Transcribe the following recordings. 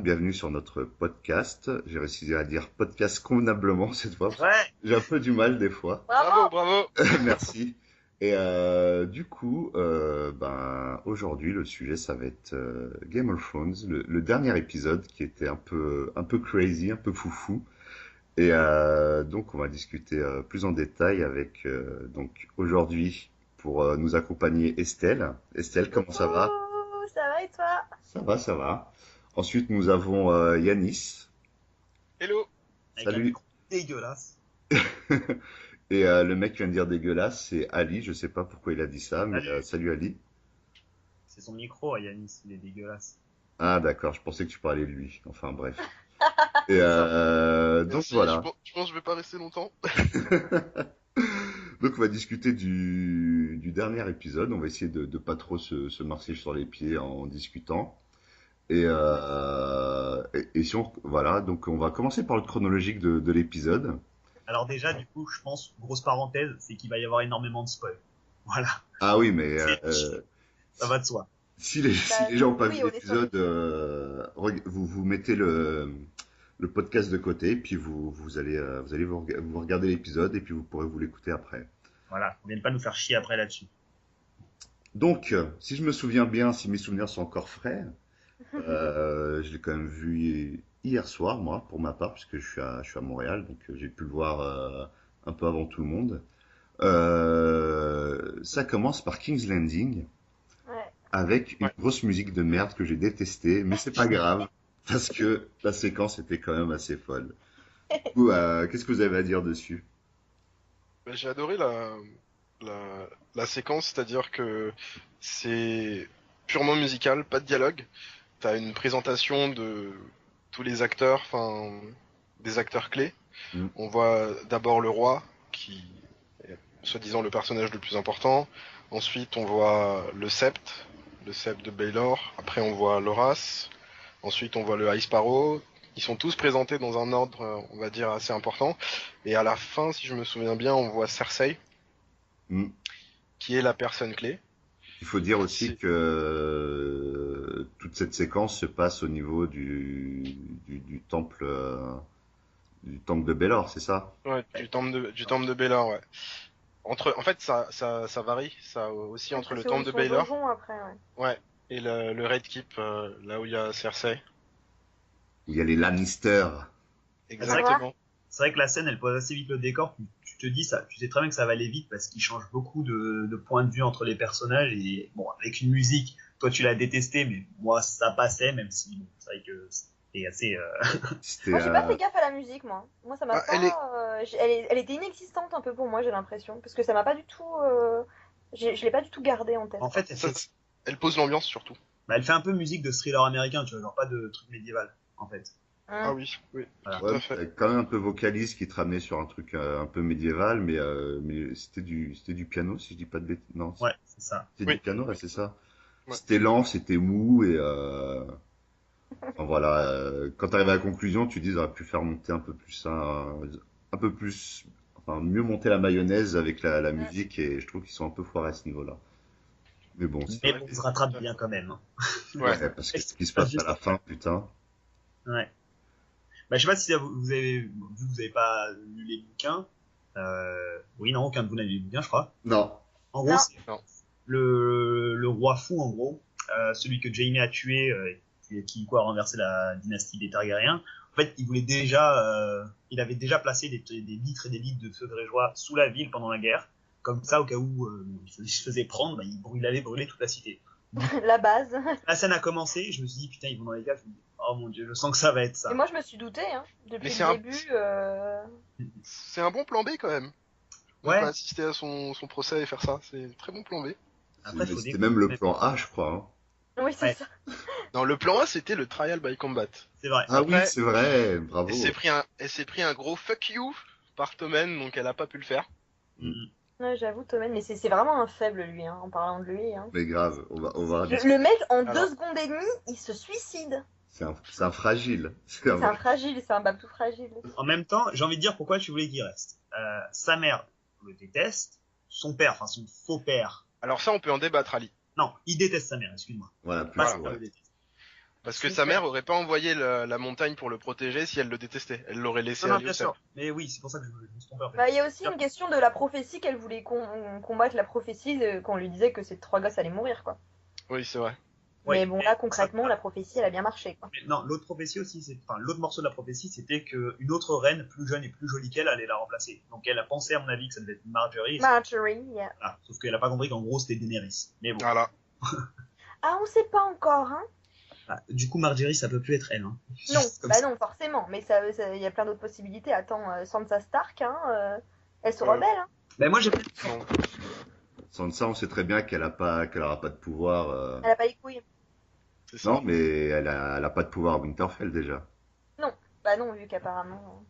monde, bienvenue sur notre podcast. J'ai réussi à dire podcast convenablement cette fois. Ouais. J'ai un peu du mal des fois. Bravo. Bravo. Merci. Et du coup, aujourd'hui le sujet ça va être Game of Thrones, le dernier épisode qui était un peu crazy, un peu foufou. Et donc on va discuter plus en détail avec donc aujourd'hui pour nous accompagner Estelle. Estelle, comment ça va? Coucou, ça va et toi? Ça va, ça va. Ensuite nous avons Yanis. Hello. Avec un Salut. micro dégueulasse. Et le mec qui vient de dire dégueulasse, c'est Ali. Je sais pas pourquoi il a dit ça, mais salut Ali. C'est son micro, Yanis, il est dégueulasse. Ah d'accord, je pensais que tu parlais de lui. Enfin bref. Et donc Merci, voilà. Je pense que je vais pas rester longtemps. Donc on va discuter du dernier épisode. On va essayer de pas trop se marcher sur les pieds en discutant. Et si on, voilà, donc on va commencer par le chronologique de l'épisode. Alors déjà, du coup, je pense, grosse parenthèse, c'est qu'il va y avoir énormément de spoil. Voilà, Ah oui, mais ça va de soi. si les gens n'ont pas oui, vu on est sur l'épisode, vous mettez le podcast de côté, puis vous allez vous regarder l'épisode et puis vous pourrez vous l'écouter après. Voilà, on vient pas nous faire chier après là-dessus. Donc, si je me souviens bien, si mes souvenirs sont encore frais, je l'ai quand même vu hier soir, moi, pour ma part, puisque je suis à Montréal, donc j'ai pu le voir un peu avant tout le monde. Ça commence par King's Landing, Ouais. avec une Ouais. grosse musique de merde que j'ai détestée, mais c'est pas grave, parce que la séquence était quand même assez folle. Du coup, qu'est-ce que vous avez à dire dessus? Bah, j'ai adoré la séquence, c'est-à-dire que c'est purement musical, pas de dialogue. T'as une présentation de tous les acteurs, enfin des acteurs clés. Mm. On voit d'abord le roi, qui est soi-disant le personnage le plus important. Ensuite, on voit le sept de Baelor. Après, on voit Loras. Ensuite, on voit le High Sparrow. Ils sont tous présentés dans un ordre, on va dire, assez important. Et à la fin, si je me souviens bien, on voit Cersei, Mm. qui est la personne clé. Il faut dire aussi C'est- que toute cette séquence se passe au niveau du temple de Baelor, c'est ça? Ouais, du temple de Baelor, ouais. En fait, ça varie, ça aussi entre le C'est temple de son Baelor, donjon après, ouais. ouais, et le Red Keep, là où il y a Cersei. Où il y a les Lannister. Exactement. C'est vrai que la scène, elle pose assez vite le décor. Tu te dis ça, tu sais très bien que ça va aller vite parce qu'il change beaucoup de points de vue entre les personnages et bon, avec une musique, toi tu l'as détesté, mais moi ça passait, même si bon, c'est vrai que c'était assez. C'était Moi, j'ai pas fait gaffe à la musique, moi. Moi, ça m'a Ah, pas. elle est- Elle était inexistante un peu pour moi, j'ai l'impression. Parce que ça m'a pas du tout. Je l'ai pas du tout gardée en tête. En fait, Elle pose l'ambiance surtout. elle fait un peu musique de thriller américain, tu vois, genre pas de truc médiéval, en fait. Ah oui, Voilà. tout à ouais, fait. avec quand même un peu vocaliste qui te ramenait sur un truc un peu médiéval, mais c'était du piano, si je dis pas de bêtises. Non, Ouais, c'est ça. c'était Oui. du piano, ouais, c'est ça. Ouais. C'était lent, c'était mou et enfin, voilà. Quand t'arrives à la conclusion, tu dis, ils auraient pu faire monter un peu plus, enfin mieux monter la mayonnaise avec la musique et je trouve qu'ils sont un peu foirés à ce niveau-là. Mais bon, c'est Mais vrai bon, que- on se rattrape bien quand même. ouais, parce que ce qui se passe à la fin, putain. Ouais. Bah, je sais pas si vous avez, vu que vous avez pas lu les bouquins. Oui, non, aucun de vous n'a lu les bouquins, je crois. Non. En gros, Non. c'est Non. le roi fou, en gros, celui que Jaime a tué, qui quoi, a renversé la dynastie des Targaryens. En fait, il avait déjà placé des litres et des litres de feu grégeois sous la ville pendant la guerre. Comme ça, au cas où il se faisait prendre, bah, il allait brûler toute la cité. La base. La scène a commencé, je me suis dit, putain, ils vont dans les gars. Je me dis, oh mon dieu, je sens que ça va être ça. Et moi, je me suis doutée, hein. Depuis Mais le c'est un- début. C'est un bon plan B quand même. De Ouais. pas assister à son procès et faire ça, c'est un très bon plan B. Après, faut C'était des- même le plan A, je crois, hein. Oui, c'est Ouais. ça. Non, le plan A c'était le trial by combat. C'est vrai. Ah oui, Après, c'est vrai, bravo. Elle s'est pris un gros fuck you par Tommen, donc elle a pas pu le faire. Ouais, j'avoue, Tommen, mais c'est vraiment un faible, lui, hein, en parlant de lui. Hein. Mais grave, on va Le mec, en Alors- 2 secondes et demie, il se suicide. c'est un fragile. C'est un fragile, c'est un babtou fragile. En même temps, j'ai envie de dire pourquoi tu voulais qu'il reste. Sa mère le déteste, son père, enfin son faux père. Alors ça, on peut en débattre, Ali. Non, il déteste sa mère, excuse-moi. Voilà, plus Pas Voilà, sa ouais. mère le déteste. Parce que Si, sa ouais. mère aurait pas envoyé la montagne pour le protéger si elle le détestait. Elle l'aurait laissé Non, à non, lui bien au sel. sûr. Mais oui, c'est pour ça que je me suis trompé en fait. Bah, il y a aussi une question de la prophétie qu'elle voulait combattre la prophétie qu'on lui disait que ces 3 gosses allaient mourir, quoi. Oui, c'est vrai. Ouais, Mais bon, mais là, concrètement, la prophétie, elle a bien marché, quoi. mais non, l'autre prophétie aussi, enfin l'autre morceau de la prophétie, c'était qu'une autre reine plus jeune et plus jolie qu'elle allait la remplacer. Donc elle a pensé à mon avis que ça devait être Marjorie. Marjorie, yeah. Voilà. Sauf qu'elle a pas compris qu'en gros c'était Daenerys. Mais bon. Voilà. Ah, on sait pas encore, hein. Ah, du coup Marjorie ça peut plus être elle. Hein. Non, Comme bah ça. non, forcément. Mais il y a plein d'autres possibilités. Attends, Sansa Stark, hein, elle se Ouais. rebelle, hein. Ben moi j'ai Non. Sansa, on sait très bien qu'elle aura pas de pouvoir. Elle a pas les couilles. C'est ça. Non, mais elle a pas de pouvoir à Winterfell déjà. Non, bah non, vu qu'apparemment,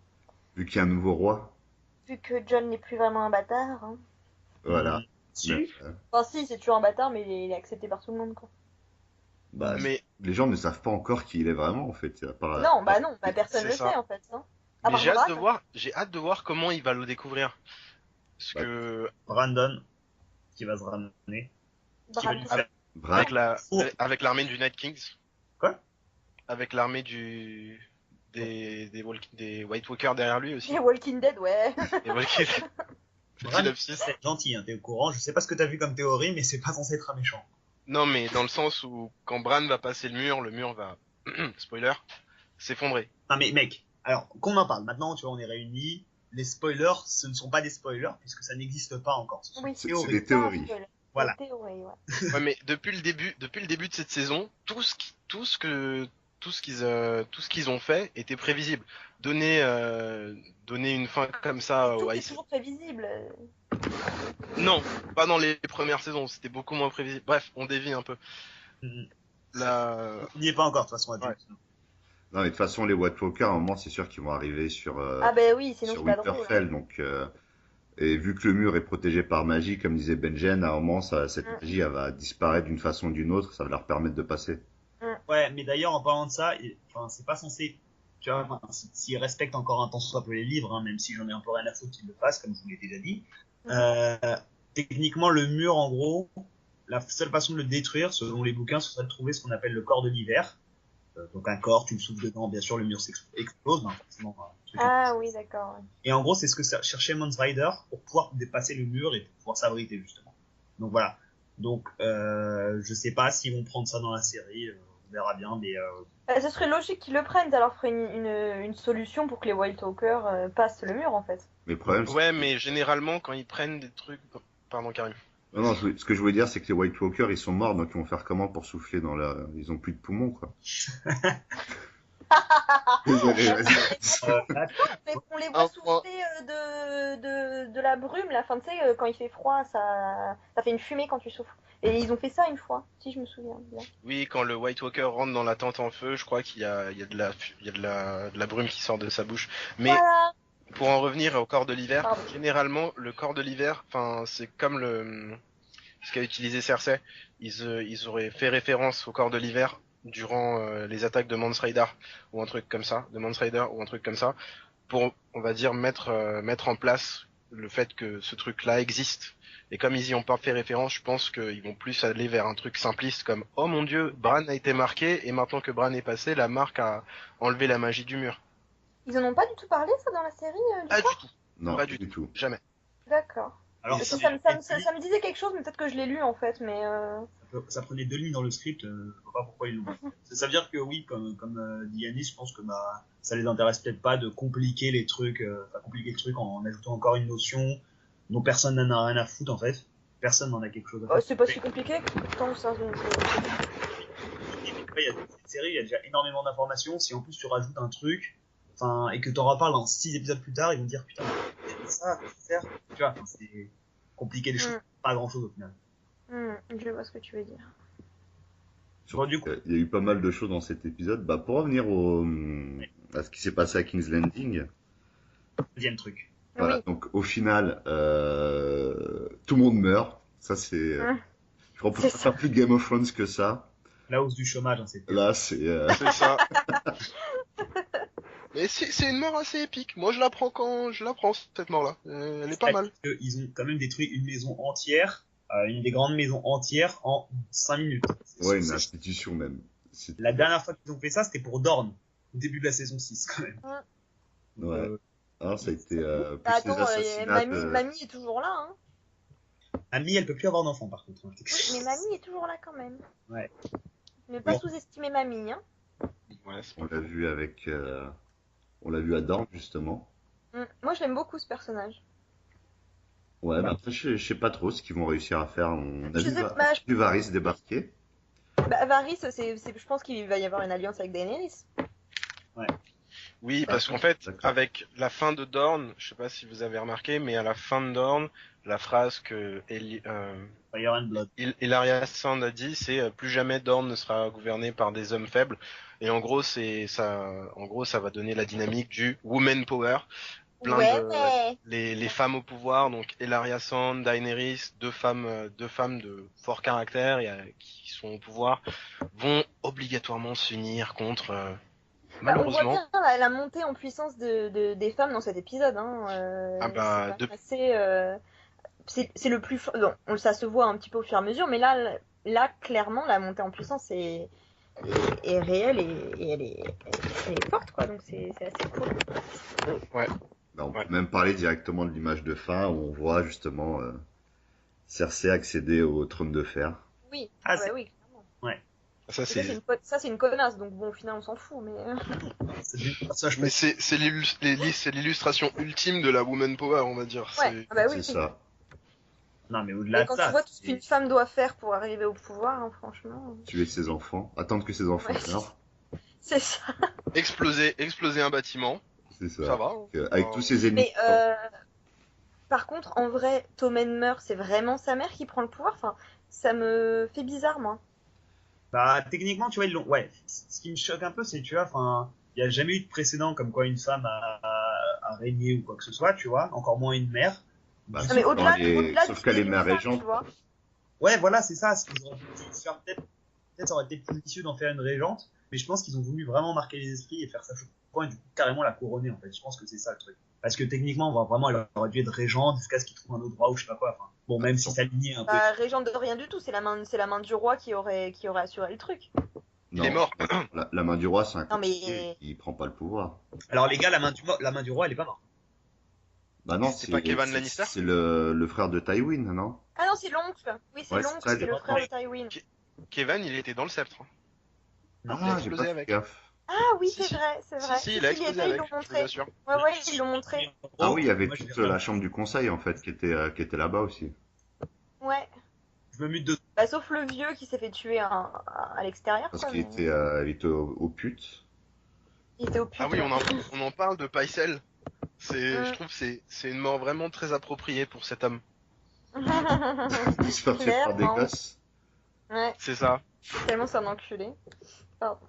Vu qu'il y a un nouveau roi. vu que Jon n'est plus vraiment un bâtard, hein. Voilà. su. Enfin, si, c'est toujours un bâtard, mais il est accepté par tout le monde, quoi. Bah, Mais, les gens ne savent pas encore qui il est vraiment, en fait. À part- Non, bah non, bah personne c'est le ça. sait, en fait, hein. À mais part Bran. j'ai hâte de voir comment il va le découvrir. Parce Bah, que Brandon qui va se ramener. Qui va lui Bran. faire- Bran, avec l'armée du Night Kings, Quoi avec l'armée des White Walkers derrière lui aussi. Les Walking Dead, ouais. Et Walking Dead. Petit Bran lapsus. c'est gentil, hein, t'es au courant. Je sais pas ce que t'as vu comme théorie, mais c'est pas censé être un méchant. Non, mais dans le sens où quand Bran va passer le mur va, spoiler, s'effondrer. Non mais mec, alors qu'on en parle maintenant, tu vois, on est réunis. Les spoilers, ce ne sont pas des spoilers puisque ça n'existe pas encore. Ce sont Oui. des c'est théories. des théories. Voilà. Des théories, ouais. Ouais, mais depuis le début de cette saison, tout ce qu'ils ont fait était prévisible. Donner une fin comme ça Tout au est Ice. toujours prévisible. Non, pas dans les premières saisons, c'était beaucoup moins prévisible. Bref, on dévie un peu. Mhm. La... On n'y est pas encore de toute façon. Ouais. Non, mais de toute façon, les White Walkers, à un moment, c'est sûr qu'ils vont arriver sur, Ah bah oui, sinon sur c'est pas drôle. Winterfell. Donc, et vu que le mur est protégé par magie, comme disait Benjen, à un moment, cette Mm. magie, elle va disparaître d'une façon ou d'une autre. Ça va leur permettre de passer. Ouais, mais d'ailleurs en parlant de ça, enfin c'est pas censé. Tu vois, enfin, s'ils respectent encore un tant soit peu les livres, hein, même si j'en ai un peu rien à foutre qu'ils le fassent, comme je vous l'ai déjà dit. Techniquement, le mur, en gros, la seule façon de le détruire, selon les bouquins, ce serait de trouver ce qu'on appelle le corps de l'hiver. Donc un corps, tu le souffles dedans, bien sûr, le mur explose, hein, forcément. Un truc Ah oui, d'accord. Ouais. Et en gros, c'est ce que cherchait Mons Rider pour pouvoir dépasser le mur et pour pouvoir s'abriter, justement. Donc voilà. Donc, je sais pas s'ils vont prendre ça dans la série, on verra bien, mais Ce serait logique qu'ils le prennent, ça leur ferait une solution pour que les White Walkers passent le mur, en fait. Mais le problème, c'est Ouais, mais généralement quand ils prennent des trucs, pardon Karim. non, non, ce que je voulais dire, c'est que les White Walkers, ils sont morts, donc ils vont faire comment pour souffler dans la... Ils ont plus de poumons, quoi. Désolé, vas-y. Mais on les voit souffler de la brume, là. Enfin, tu sais, quand il fait froid, ça fait une fumée quand tu souffles. Et ils ont fait ça une fois, si je me souviens bien. Oui, quand le White Walker rentre dans la tente en feu, je crois qu'il y a de la brume qui sort de sa bouche. Mais Voilà. pour en revenir au corps de l'hiver, Pardon. généralement le corps de l'hiver, enfin c'est comme ce qu'a utilisé Cersei, ils auraient fait référence au corps de l'hiver durant les attaques de Mans Rider ou un truc comme ça, pour on va dire mettre en place le fait que ce truc-là existe. Et comme ils y ont pas fait référence, je pense qu'ils vont plus aller vers un truc simpliste comme oh mon dieu, Bran a été marqué et maintenant que Bran est passé, la marque a enlevé la magie du mur. Ils en ont pas du tout parlé, ça, dans la série, du Pas coup du tout, Non, pas pas du du tout. jamais. D'accord. alors Parce que ça, ça me disait quelque chose, mais peut-être que je l'ai lu, en fait, mais... ça prenait 2 lignes dans le script, je vois pas pourquoi ils l'ont. Ça veut dire que oui, comme dit Yanis, je pense que bah ça les intéresse peut-être pas de compliquer les trucs, compliquer le truc en ajoutant encore une notion dont personne n'en a rien à foutre en fait. Personne n'en a quelque chose à faire. c'est pas si compliqué tant ça. Il y a cette série, il y a déjà énormément d'informations. Si en plus tu rajoutes un truc, enfin, et que t'en reparles dans 6 épisodes plus tard, ils vont dire putain, ça, faire. Tu vois, c'est compliquer les choses, pas grand chose au final. Je vois ce que tu veux dire. Surtout, Du coup, il y a eu pas mal de choses dans cet épisode. Bah, pour revenir à ce qui s'est passé à King's Landing, deuxième truc. voilà. Oui. Donc, au final, tout le monde meurt. Ça, c'est. Je crois qu'on peut C'est pas ça. faire plus de Game of Thrones que ça. La hausse du chômage, hein, c'est. Là, c'est. C'est ça. Mais c'est une mort assez épique. Moi, je la prends cette mort-là. Elle est pas mal. Ils ont quand même détruit une maison entière, une des grandes maisons entières en 5 minutes. Ouais, une institution même. La dernière fois qu'ils ont fait ça, c'était pour Dorn, au début de la saison 6, quand même. Ouais. Euh, Alors, ça a été Bah, plus attends, les assassinats mamie est toujours là, hein. Ami, elle peut plus avoir d'enfants, par contre. Hein. Oui, mais mamie est toujours là quand même. Ouais. Ne pas Bon. sous-estimer mamie, hein. Ouais, c'est On pas l'a vu avec... On l'a vu à Dorne, justement. Moi, je l'aime beaucoup, ce personnage. Ouais, mais après, je sais pas trop ce qu'ils vont réussir à faire. On a Je vu, sais pas, vu Varys débarquer. Bah, Varys, je pense qu'il va y avoir une alliance avec Daenerys. Oui, parce qu'en fait, D'accord. avec la fin de Dorne, je sais pas si vous avez remarqué, mais à la fin de Dorne, la phrase que Fire and Blood. Hilaria Sand a dit, c'est plus jamais Dorne ne sera gouverné par des hommes faibles. Et en gros, ça va donner la dynamique du woman power. Ouais. Les femmes au pouvoir, donc Hilaria Sand, Daenerys, deux femmes de fort caractère qui sont au pouvoir, vont obligatoirement s'unir contre. Bah, on voit Malheureusement, bien la montée en puissance des femmes dans cet épisode. Hein. ah bah, C'est quand même assez, c'est le plus fort. Bon, ça se voit un petit peu au fur et à mesure, mais là clairement, la montée en puissance est réelle et elle est forte, quoi. Donc c'est assez cool. Bah, on Ouais. peut même parler directement de l'image de fin où on voit justement Cersei accéder au trône de fer. Oui, Ah, bah c'est- oui, clairement. ça Et ça, c'est. c'est une connasse, donc bon, au final, on s'en fout, mais. C'est du personnage Mais c'est l'illustration ultime de la woman power, on va dire. Ouais, ah bah oui. C'est ça. Non, mais au-delà Et de quand ça. tu vois tout ce c'est- qu'une femme doit faire pour arriver au pouvoir, hein, franchement. Tuer ses enfants. Attendre que ses enfants Ouais. meurent. C'est ça. Exploser un bâtiment, C'est ça. ça va. Avec tous ses ennemis. Mais par contre, en vrai, Tommen meurt, c'est vraiment sa mère qui prend le pouvoir. Enfin, ça me fait bizarre, moi. Bah, techniquement, tu vois, ils l'ont. Ouais. Ce qui me choque un peu, c'est, tu vois, enfin, il n'y a jamais eu de précédent comme quoi une femme a régné ou quoi que ce soit, tu vois, encore moins une mère. Bah, Non, mais sauf au-delà quand elle est- au-delà sauf du qu'elle est dénouement, mère régente. tu vois. Ouais, voilà, c'est ça. Ce qu'ils auraient pu faire peut-être ça aurait été plus vicieux d'en faire une régente, mais je pense qu'ils ont voulu vraiment marquer les esprits et faire ça choquant et du coup carrément la couronner en fait. Je pense que c'est ça le truc. Parce que techniquement, vraiment, elle aurait dû être régente jusqu'à ce qu'ils trouvent un autre roi ou je sais pas quoi. Enfin, bon, même si ça lignait un peu. Bah, régente de rien du tout, c'est la main du roi qui aurait assuré le truc. Il est mort. La main du roi, c'est un Non, mais- conseiller, il prend pas le pouvoir. Alors les gars, la main du roi, elle est pas morte. Bah non, C'est pas Kevan Lannister c'est le frère de Tywin, non? Ah non, c'est l'oncle. Oui, c'est Ouais, l'oncle, c'est ça, c'est le frère de Tywin. Kevin, il était dans le sceptre. Non, il a Ah, j'ai explosé pas fait avec. gaffe. Ah oui, Si, c'est si. vrai, c'est vrai. Si, il a y explosé était, avec, ils l'ont je vous montré. assure. Ouais, ils l'ont montré. Ah oui, il y avait Moi, je toute vais la faire- chambre du conseil en fait qui était là-bas aussi. Ouais. Je me mute de. Bah, sauf le vieux qui s'est fait tuer à l'extérieur, Parce quoi. qu'il mais- était au pute. Il était au pute. Ah oui, on en parle de Pycelle. Mm. Je trouve que c'est une mort vraiment très appropriée pour cet homme. Il se fait tuer par des Clairement. gosses. Ouais, C'est ça. tellement c'est un enculé. Pardon.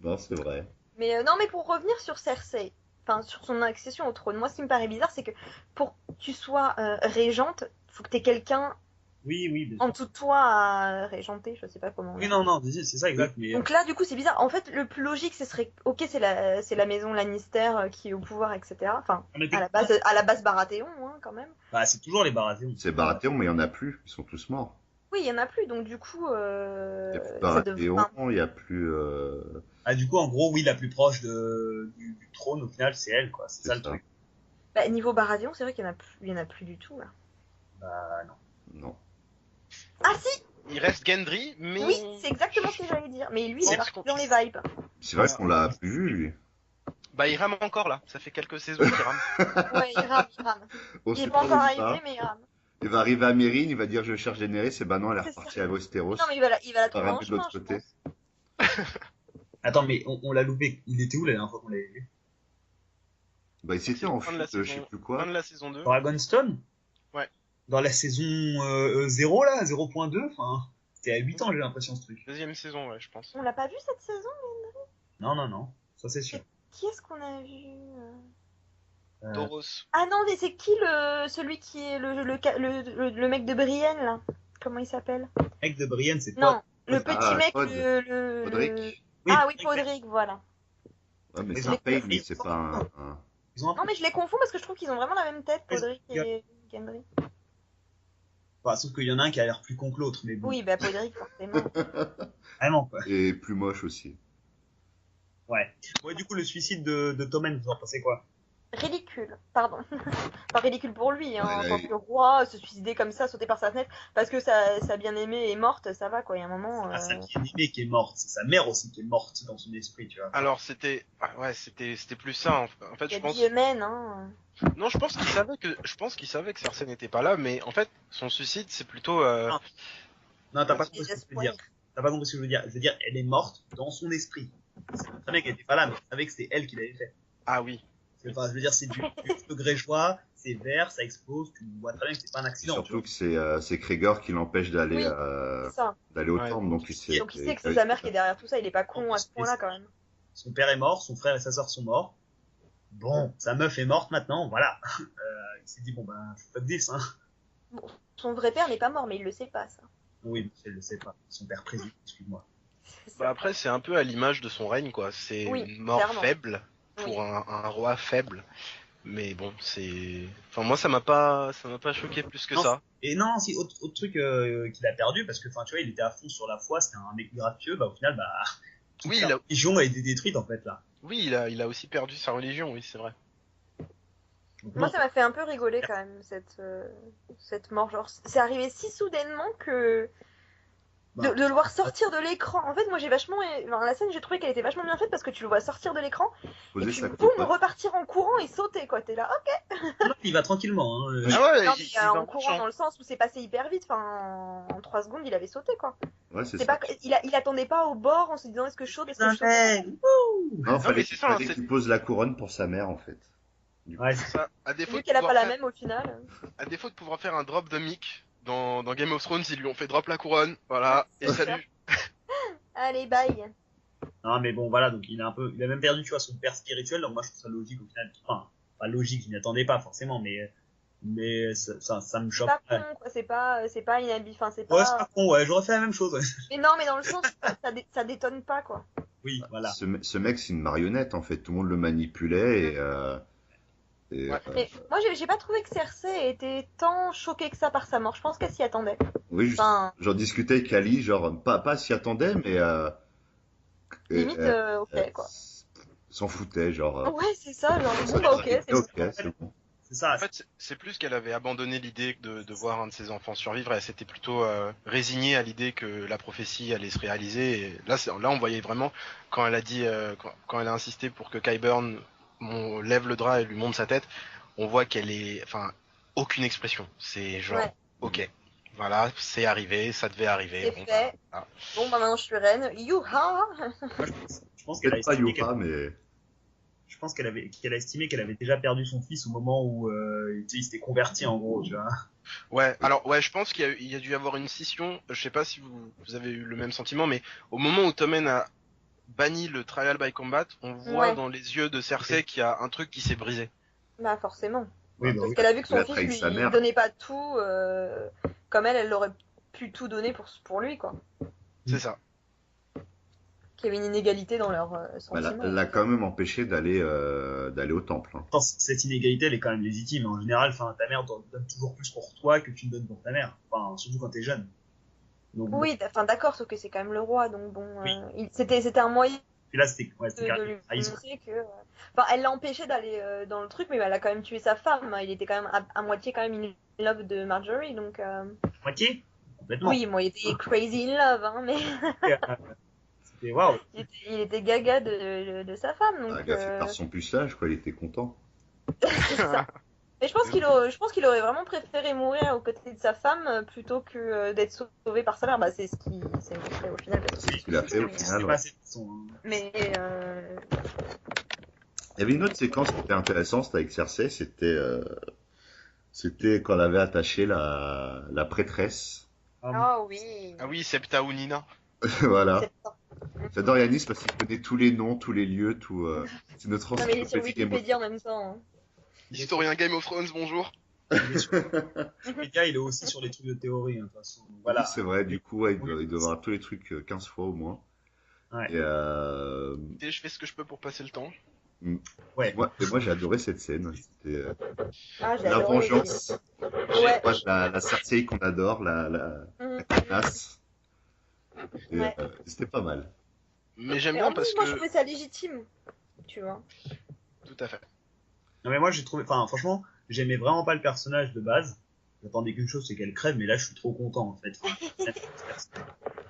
Non, c'est vrai. Mais non, mais pour revenir sur Cersei, enfin sur son accession au trône, moi ce qui me paraît bizarre, c'est que pour que tu sois régente, faut que t'aies quelqu'un Oui, bien sûr. en dessous de toi à régenter, je sais pas comment. Oui, non, c'est ça exact. Mais Donc là, du coup, c'est bizarre. En fait, le plus logique, ce serait, ok, c'est la maison Lannister qui est au pouvoir, etc. Enfin, mais à la base Baratheon, hein, quand même. bah, c'est toujours les Baratheons. C'est Baratheon, mais il y en a plus. Ils sont tous morts. Oui, il y en a plus, donc du coup, Il y a plus ça Baratheon, devrait. il y a plus. Ah, du coup, en gros, oui, la plus proche du trône, au final, c'est elle, quoi. C'est C'est ça le ça. Bah, truc. niveau Baratheon, c'est vrai qu'il y en a plus du tout là. Bah, non. Non. Ah si, Il reste Gendry, mais. oui, c'est exactement ce que j'allais dire. Mais lui, il C'est est parce parti qu'on- dans les vibes. C'est vrai qu'on l'a plus vu, lui. Bah, il rame encore là. Ça fait quelques saisons qu'il rame. Ouais, il rame, il rame. On Il sait est pas pas encore où il va. arrivé, mais il rame. Il va arriver à Mérine, il va dire je cherche Daenerys, et bah non, elle est C'est repartie ça. à Westeros. Non, mais il va la Il va trouver en ramener de l'autre chemin, je côté. pense. Attends, mais on l'a loupé. Il était où la dernière fois qu'on l'avait vu? Bah, il s'était en Fin de la fuite, je sais saison- plus Fin quoi. de la saison 2. Dragonstone? Ouais. Dans la saison 0, là, 0.2, enfin, c'était à 8 ans, j'ai l'impression, ce truc. Deuxième saison, ouais, je pense. On l'a pas vu cette saison? Non, ça c'est sûr. Qui est-ce qu'on a vu? Toros. Ah non, mais c'est qui celui qui est le mec de Brienne là? Comment il s'appelle? Mec de Brienne, c'est Non, pas. le petit mec, Pod. le. Podrick. Ah oui, Podrick, voilà. Ouais, mais Mais c'est un je pain, l'ai- mais c'est pas un- Ils ont un Non, mais je les confonds parce que je trouve qu'ils ont vraiment la même tête, Ouais, Podrick il y a- et Gendry. Enfin, sauf qu'il y en a un qui a l'air plus con que l'autre, mais bon, Oui, bah Podrick, forcément. vraiment quoi. Et plus moche aussi. Ouais. Ouais, du coup, le suicide de Tommen, vous en pensez quoi? Ridicule, pardon. Pas ridicule pour lui, hein, Ouais, en là, tant que roi, se suicider comme ça, sauter par sa fenêtre, parce que sa bien-aimée est morte, ça va quoi, il y a un moment. Ah, sa bien-aimée qui est morte, c'est sa mère aussi qui est morte dans son esprit, tu vois. Alors c'était plus ça. En fait, Il y je a de pense. vie humaine, hein. Non, je pense qu'il savait que Cersei n'était pas là, mais en fait, son suicide, c'est plutôt. Non, non, t'as pas compris ce que je veux Désespoir. dire. T'as pas compris ce que je veux dire. Je veux dire, elle est morte dans son esprit. C'est très bien qu'elle était pas là, mais elle savait que c'était elle qui l'avait fait. Ah oui. Enfin, je veux dire, c'est du degré joie, c'est vert, ça explose, tu vois très bien que c'est pas un Et accident, tu surtout vois. que c'est Krieger qui l'empêche Oui, c'est ça. d'aller au Ouais. temple, donc il sait. Donc il sait que c'est sa mère qui est derrière tout ça, il est pas con à ce point-là quand même. Son père est mort, son frère et sa sœur sont morts. Bon, sa meuf est morte maintenant, voilà. Il s'est dit, bon ben, fuck this, hein. Bon, son vrai père n'est pas mort, mais il le sait pas, ça. Oui, elle le sait pas. Son père président, excuse-moi. C'est ça. Bah après, c'est un peu à l'image de son règne, quoi. C'est Oui, une mort clairement. faible pour Oui. un roi faible. Mais bon, c'est. Enfin, moi, ça m'a pas choqué plus que Non, ça. Et non, si, autre truc qu'il a perdu, parce que, enfin, tu vois, il était à fond sur la foi, c'était un mec gracieux, bah, au final, bah, toute Oui, la religion a été détruite, en fait, là. il a aussi perdu sa religion, oui, c'est vrai. Donc, Moi, non, ça m'a fait un peu rigoler quand même, cette mort. Genre, c'est arrivé si soudainement que bah, de le voir sortir de l'écran. En fait, moi, j'ai vachement. Enfin, la scène, j'ai trouvé qu'elle était vachement bien faite parce que tu le vois sortir de l'écran et Poser puis sa boum, cocotte. repartir en courant et sauter, quoi. T'es là, ok. non, il va tranquillement, hein. Ah ouais, Non, il mais va en courant marchant. dans le sens où c'est passé hyper vite. Enfin, en 3 secondes, il avait sauté, quoi. Ouais, c'est C'est ça. pas, il attendait pas au bord en se disant est-ce que je saute, est-ce que je saute. Non, mais fallait c'est ça, hein, c'est qu'il pose la couronne pour sa mère, en fait. Du coup. Ouais, c'est ça. Vu qu'elle a pas la même au final. À défaut de pouvoir faire un drop de mic dans Game of Thrones, ils lui ont fait drop la couronne. Voilà, et C'est salut. Allez, bye. non, mais bon, voilà, donc il a même perdu, tu vois, son père spirituel, donc moi, je trouve ça logique, au final. Enfin, pas logique, je m'y attendais pas, forcément, mais ça me C'est choque. pas Ouais, con, quoi. C'est pas inhabile. Enfin, c'est ouais, c'est pas. pas con, ouais, j'aurais fait la même chose, ouais. Mais non, mais dans le sens, ça détonne pas, quoi. Oui, voilà. Ce mec, c'est une marionnette, en fait. Tout le monde le manipulait Ouais. Mais moi, j'ai pas trouvé que Cersei était tant choquée que ça par sa mort. Je pense qu'elle s'y attendait. oui, Enfin, j'en discutais avec Ali, genre, pas s'y attendait, mais limite, ok, quoi. s'en foutait, genre. Ouais, c'est ça, genre, bon, bah, ok, c'est bon. Ok, c'est bon. C'est ça. En fait, c'est plus qu'elle avait abandonné l'idée de voir un de ses enfants survivre. Elle s'était plutôt résignée à l'idée que la prophétie allait se réaliser. Et là, là, on voyait vraiment quand elle a dit, quand elle a insisté pour que Qyburn lève le drap et lui montre sa tête, on voit qu'elle est, enfin, aucune expression. C'est genre, Ouais. ok, voilà, c'est arrivé, ça devait arriver. C'est fait. Voilà. Bon, bah, maintenant, je suis reine. Youha! Moi, je pense qu'elle a Peut-être pas estimé Yoha, mais. je pense qu'elle a estimé qu'elle avait déjà perdu son fils au moment où il s'était converti en gros, tu vois. Ouais, alors ouais, je pense il y a dû y avoir une scission. Je sais pas si vous avez eu le même sentiment, mais au moment où Tommen a banni le trial by combat, on voit Ouais. dans les yeux de Cersei qu'il y a un truc qui s'est brisé. Bah, forcément. Oui, bah Parce oui. qu'elle a vu que Elle son a fils trahi lui sa mère. donnait pas tout, comme elle aurait pu tout donner pour lui, quoi. C'est ça. Qu'il y avait une inégalité dans leurs Bah, sentiments. elle l'a quand même empêché d'aller au temple. Hein. Attends, cette inégalité, elle est quand même légitime. En général, enfin, ta mère donne toujours plus pour toi que tu ne donnes pour ta mère. Enfin, surtout quand t'es jeune. Donc, bon. Oui, enfin d'accord, sauf que c'est quand même le roi, donc bon, Oui. c'était un moyen Puis là, c'était de carrément lui trahison. montrer que. Enfin, elle l'a empêché d'aller dans le truc, mais elle a quand même tué sa femme. Il était quand même à moitié quand même in love de Marjorie, donc. Moitié complètement. Oui, bon, il était crazy in love, hein, mais C'était waouh. il était gaga de sa femme, Ah, donc. le gars fait par son pucelage, quoi. Il était content. C'est ça. Et je pense qu'il aurait vraiment préféré mourir aux côtés de sa femme plutôt que d'être sauvé par sa mère. Bah, c'est ce qu'il fait au final. C'est ce qu'il a fait au Mais, final. C'est Ouais. pas assez de son, hein. Mais Il y avait une autre séquence qui était intéressante, c'était avec Cersei. C'était quand elle avait attaché la prêtresse. ah oui. Ah oui, Septa ou Nina. Voilà. C'est ça. J'adore Yanis parce qu'il connaît tous les noms, tous les lieux, tout. C'est notre Non, mais il est sur encyclopédie Game of Wikipédia en même temps. Hein. Historien Game of Thrones, bonjour. Il est sur Wikipédia, il est aussi sur les trucs de théorie, hein, de toute façon. Donc, voilà. Oui, c'est vrai, du coup, ouais, il doit avoir tous les trucs 15 fois au moins. Ouais. Et, Et je fais ce que je peux pour passer le temps. Ouais. moi, j'ai adoré cette scène. C'était Ah, j'ai la adoré. vengeance. Ouais. Ouais, la Cersei qu'on adore, la connasse. Et, Ouais. c'était pas mal. Mais j'aime Mais bien en plus, parce moi, je que... trouvais ça légitime, tu vois. Tout à fait. Non mais moi j'ai trouvé, enfin franchement, j'aimais vraiment pas le personnage de base. J'attendais qu'une chose, c'est qu'elle crève, mais là je suis trop content en fait.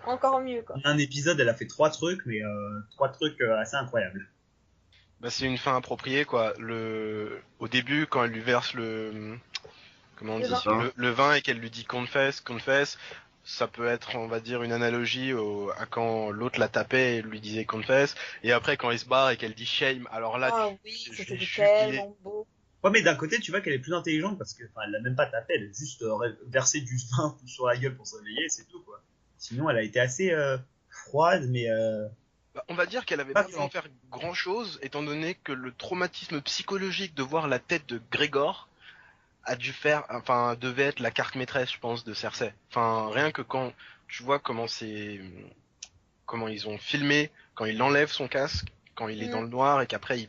Encore mieux, quoi. En un épisode, elle a fait 3 trucs, mais 3 trucs assez incroyables. Bah, c'est une fin appropriée, quoi. Au début, quand elle lui verse comment on Le dit, vin. le vin et qu'elle lui dit confesse, confesse, ça peut être, on va dire, une analogie à quand l'autre la tapait et lui disait confesse. Et après, quand il se barre et qu'elle dit shame, alors là, Ah oui, je c'était l'ai jubilé. tellement beau. Ouais, mais d'un côté, tu vois qu'elle est plus intelligente parce que, enfin, elle l'a même pas tapé, elle a juste versé du vin sur la gueule pour se réveiller, c'est tout quoi. Sinon, elle a été assez froide, mais Bah, on va dire qu'elle avait pas pas besoin de violente. faire grand chose, étant donné que le traumatisme psychologique de voir la tête de Grégor devait être la carte maîtresse, je pense, de Cersei. Enfin, rien que quand tu vois comment ils ont filmé, quand il enlève son casque, quand il est dans le noir et qu'après il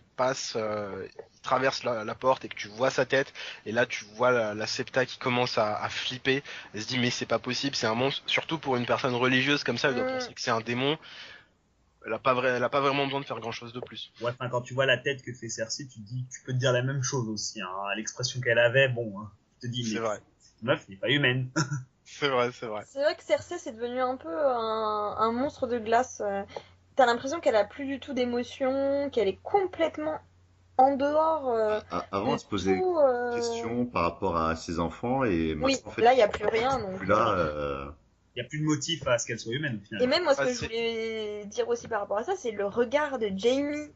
traverse la porte et que tu vois sa tête, et là tu vois la Septa qui commence à flipper, elle se dit mais c'est pas possible, c'est un monstre, surtout pour une personne religieuse comme ça, elle doit penser que c'est un démon, elle a pas vraiment besoin de faire grand chose de plus. Ouais, enfin, quand tu vois la tête que fait Cersei, tu te dis, tu peux te dire la même chose aussi. Hein. L'expression qu'elle avait, bon, hein, tu te dis, C'est mais vrai. cette meuf n'est pas humaine. C'est vrai, c'est vrai. C'est vrai que Cersei, c'est devenu un peu un monstre de glace. T'as l'impression qu'elle a plus du tout d'émotion, qu'elle est complètement en dehors Avant, de elle se posait tout. des questions par rapport à ses enfants et Oui, maintenant, en fait, là, il n'y a plus rien. Donc, plus là. Il n'y a plus de motif à ce qu'elle soit humaine au final. Et même moi, ce Bah, que je voulais dire aussi par rapport à ça, c'est le regard de Jaime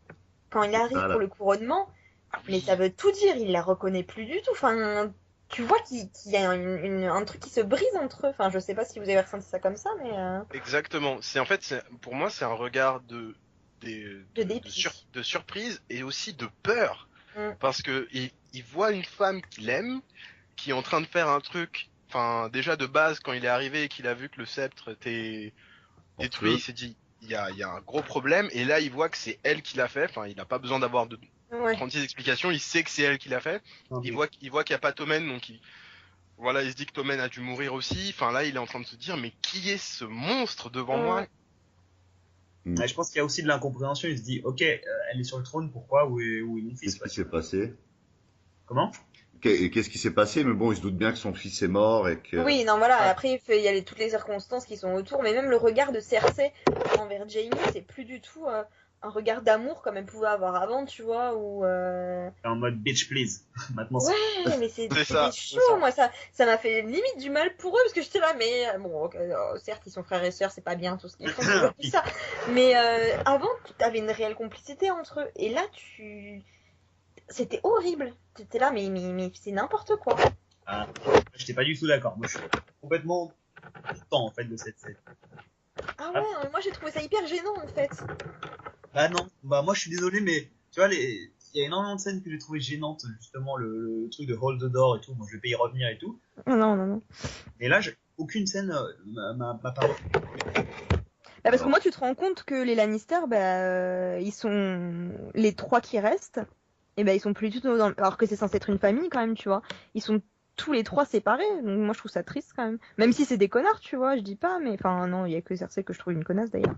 quand il arrive Voilà. pour le couronnement. Ah Mais oui. ça veut tout dire, il la reconnaît plus du tout. Enfin, tu vois qu'il y a un truc qui se brise entre eux. Enfin, je sais pas si vous avez ressenti ça comme ça, mais Exactement. Pour moi, c'est un regard de dépit. de surprise et aussi de peur. Mm. Parce que il voit une femme qu'il aime, qui est en train de faire un truc, enfin, déjà de base, quand il est arrivé et qu'il a vu que le sceptre était En détruit, feu. il s'est dit, il y a un gros problème, et là, il voit que c'est elle qui l'a fait, enfin, il n'a pas besoin d'avoir de Ouais. 36 explications, il sait que c'est elle qui l'a fait, Non, il mais- voit qu'il y a pas Tommen, donc voilà, il se dit que Tommen a dû mourir aussi, enfin, là, il est en train de se dire, mais qui est ce monstre devant moi? Ouais, je pense qu'il y a aussi de l'incompréhension. Il se dit, ok, elle est sur le trône, pourquoi? Où est mon fils? Qu'est-ce qui s'est passé? Comment? Qu'est-ce qui s'est passé? Mais bon, il se doute bien que son fils est mort et que. Oui, non, voilà. Ouais. Après, il y a toutes les circonstances qui sont autour, mais même le regard de Cersei envers Jaime, c'est plus du tout un regard d'amour comme elle pouvait avoir avant, tu vois, ou En mode bitch please. Maintenant, ouais, mais C'est ça, c'était c'est chaud, ça. moi, ça m'a fait limite du mal pour eux, parce que j'étais là, mais bon, certes, ils sont frères et sœurs, c'est pas bien tout ce qu'ils font, tout ça, mais avant, tu avais une réelle complicité entre eux, et là, c'était horrible, t'étais là, mais c'est n'importe quoi. j'étais pas du tout d'accord. Moi, je suis complètement content en fait de cette scène. Ah ouais, moi j'ai trouvé ça hyper gênant, en fait. Ah non, bah moi je suis désolé, mais tu vois, il y a énormément de scènes que j'ai trouvées gênantes, justement le truc de Hold the Door et tout. Moi, je vais pas y revenir et tout. Non. Et là, aucune scène m'a paru. Bah, parce que Alors. moi, tu te rends compte que les Lannister, ils sont les 3 qui restent, et ils sont plus du tout alors que c'est censé être une famille quand même, tu vois. Ils sont tous les 3 séparés, donc moi je trouve ça triste quand même. Même si c'est des connards, tu vois, je dis pas, mais enfin non, il y a que Cersei que je trouve une connasse d'ailleurs.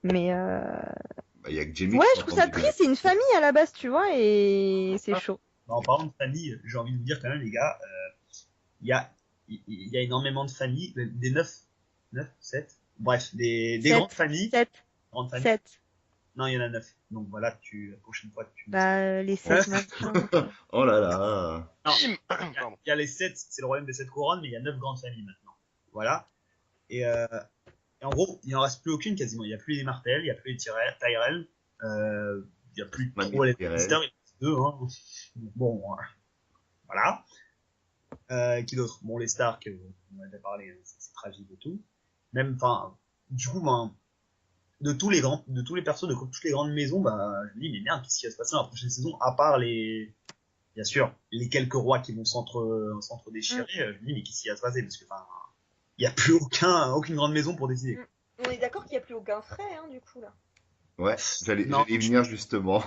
Mais Bah, il y a que Jamie ouais, qui je trouve s'entend ça bien. triste, c'est une famille à la base, tu vois, et c'est chaud. Bah, en parlant de famille, j'ai envie de vous dire quand même, les gars, il y a, il y a énormément de familles, des 9, 7, bref, des Sept. grandes familles. 7. Grandes familles. 7. Non, il y en a 9. Donc voilà, la prochaine fois, tu. Bah, les 7 machin. Oh là là. Non, Pardon. il y a les 7, c'est le royaume des 7 couronnes, mais il y a 9 grandes familles maintenant. Voilà. Et en gros, il n'en reste plus aucune quasiment. Il n'y a plus les Martell, il n'y a plus les Tyrell, il n'y a plus trop les Tyrell. Lannister, il reste 2. Hein. Bon, voilà. Qui d'autre? Bon, les Stark, on en a déjà parlé, c'est tragique et tout. Même, enfin, du coup, de tous les persos de toutes les grandes maisons, je me dis, mais merde, qu'est-ce qui va se passer dans la prochaine saison, à part bien sûr, les quelques rois qui vont s'entre-déchirer, je me dis, mais qu'est-ce qui va se passer? Parce que, enfin, il n'y a plus aucune grande maison pour décider. On est d'accord qu'il n'y a plus aucun frais, hein, du coup, là. Ouais, j'allais Non, y venir justement.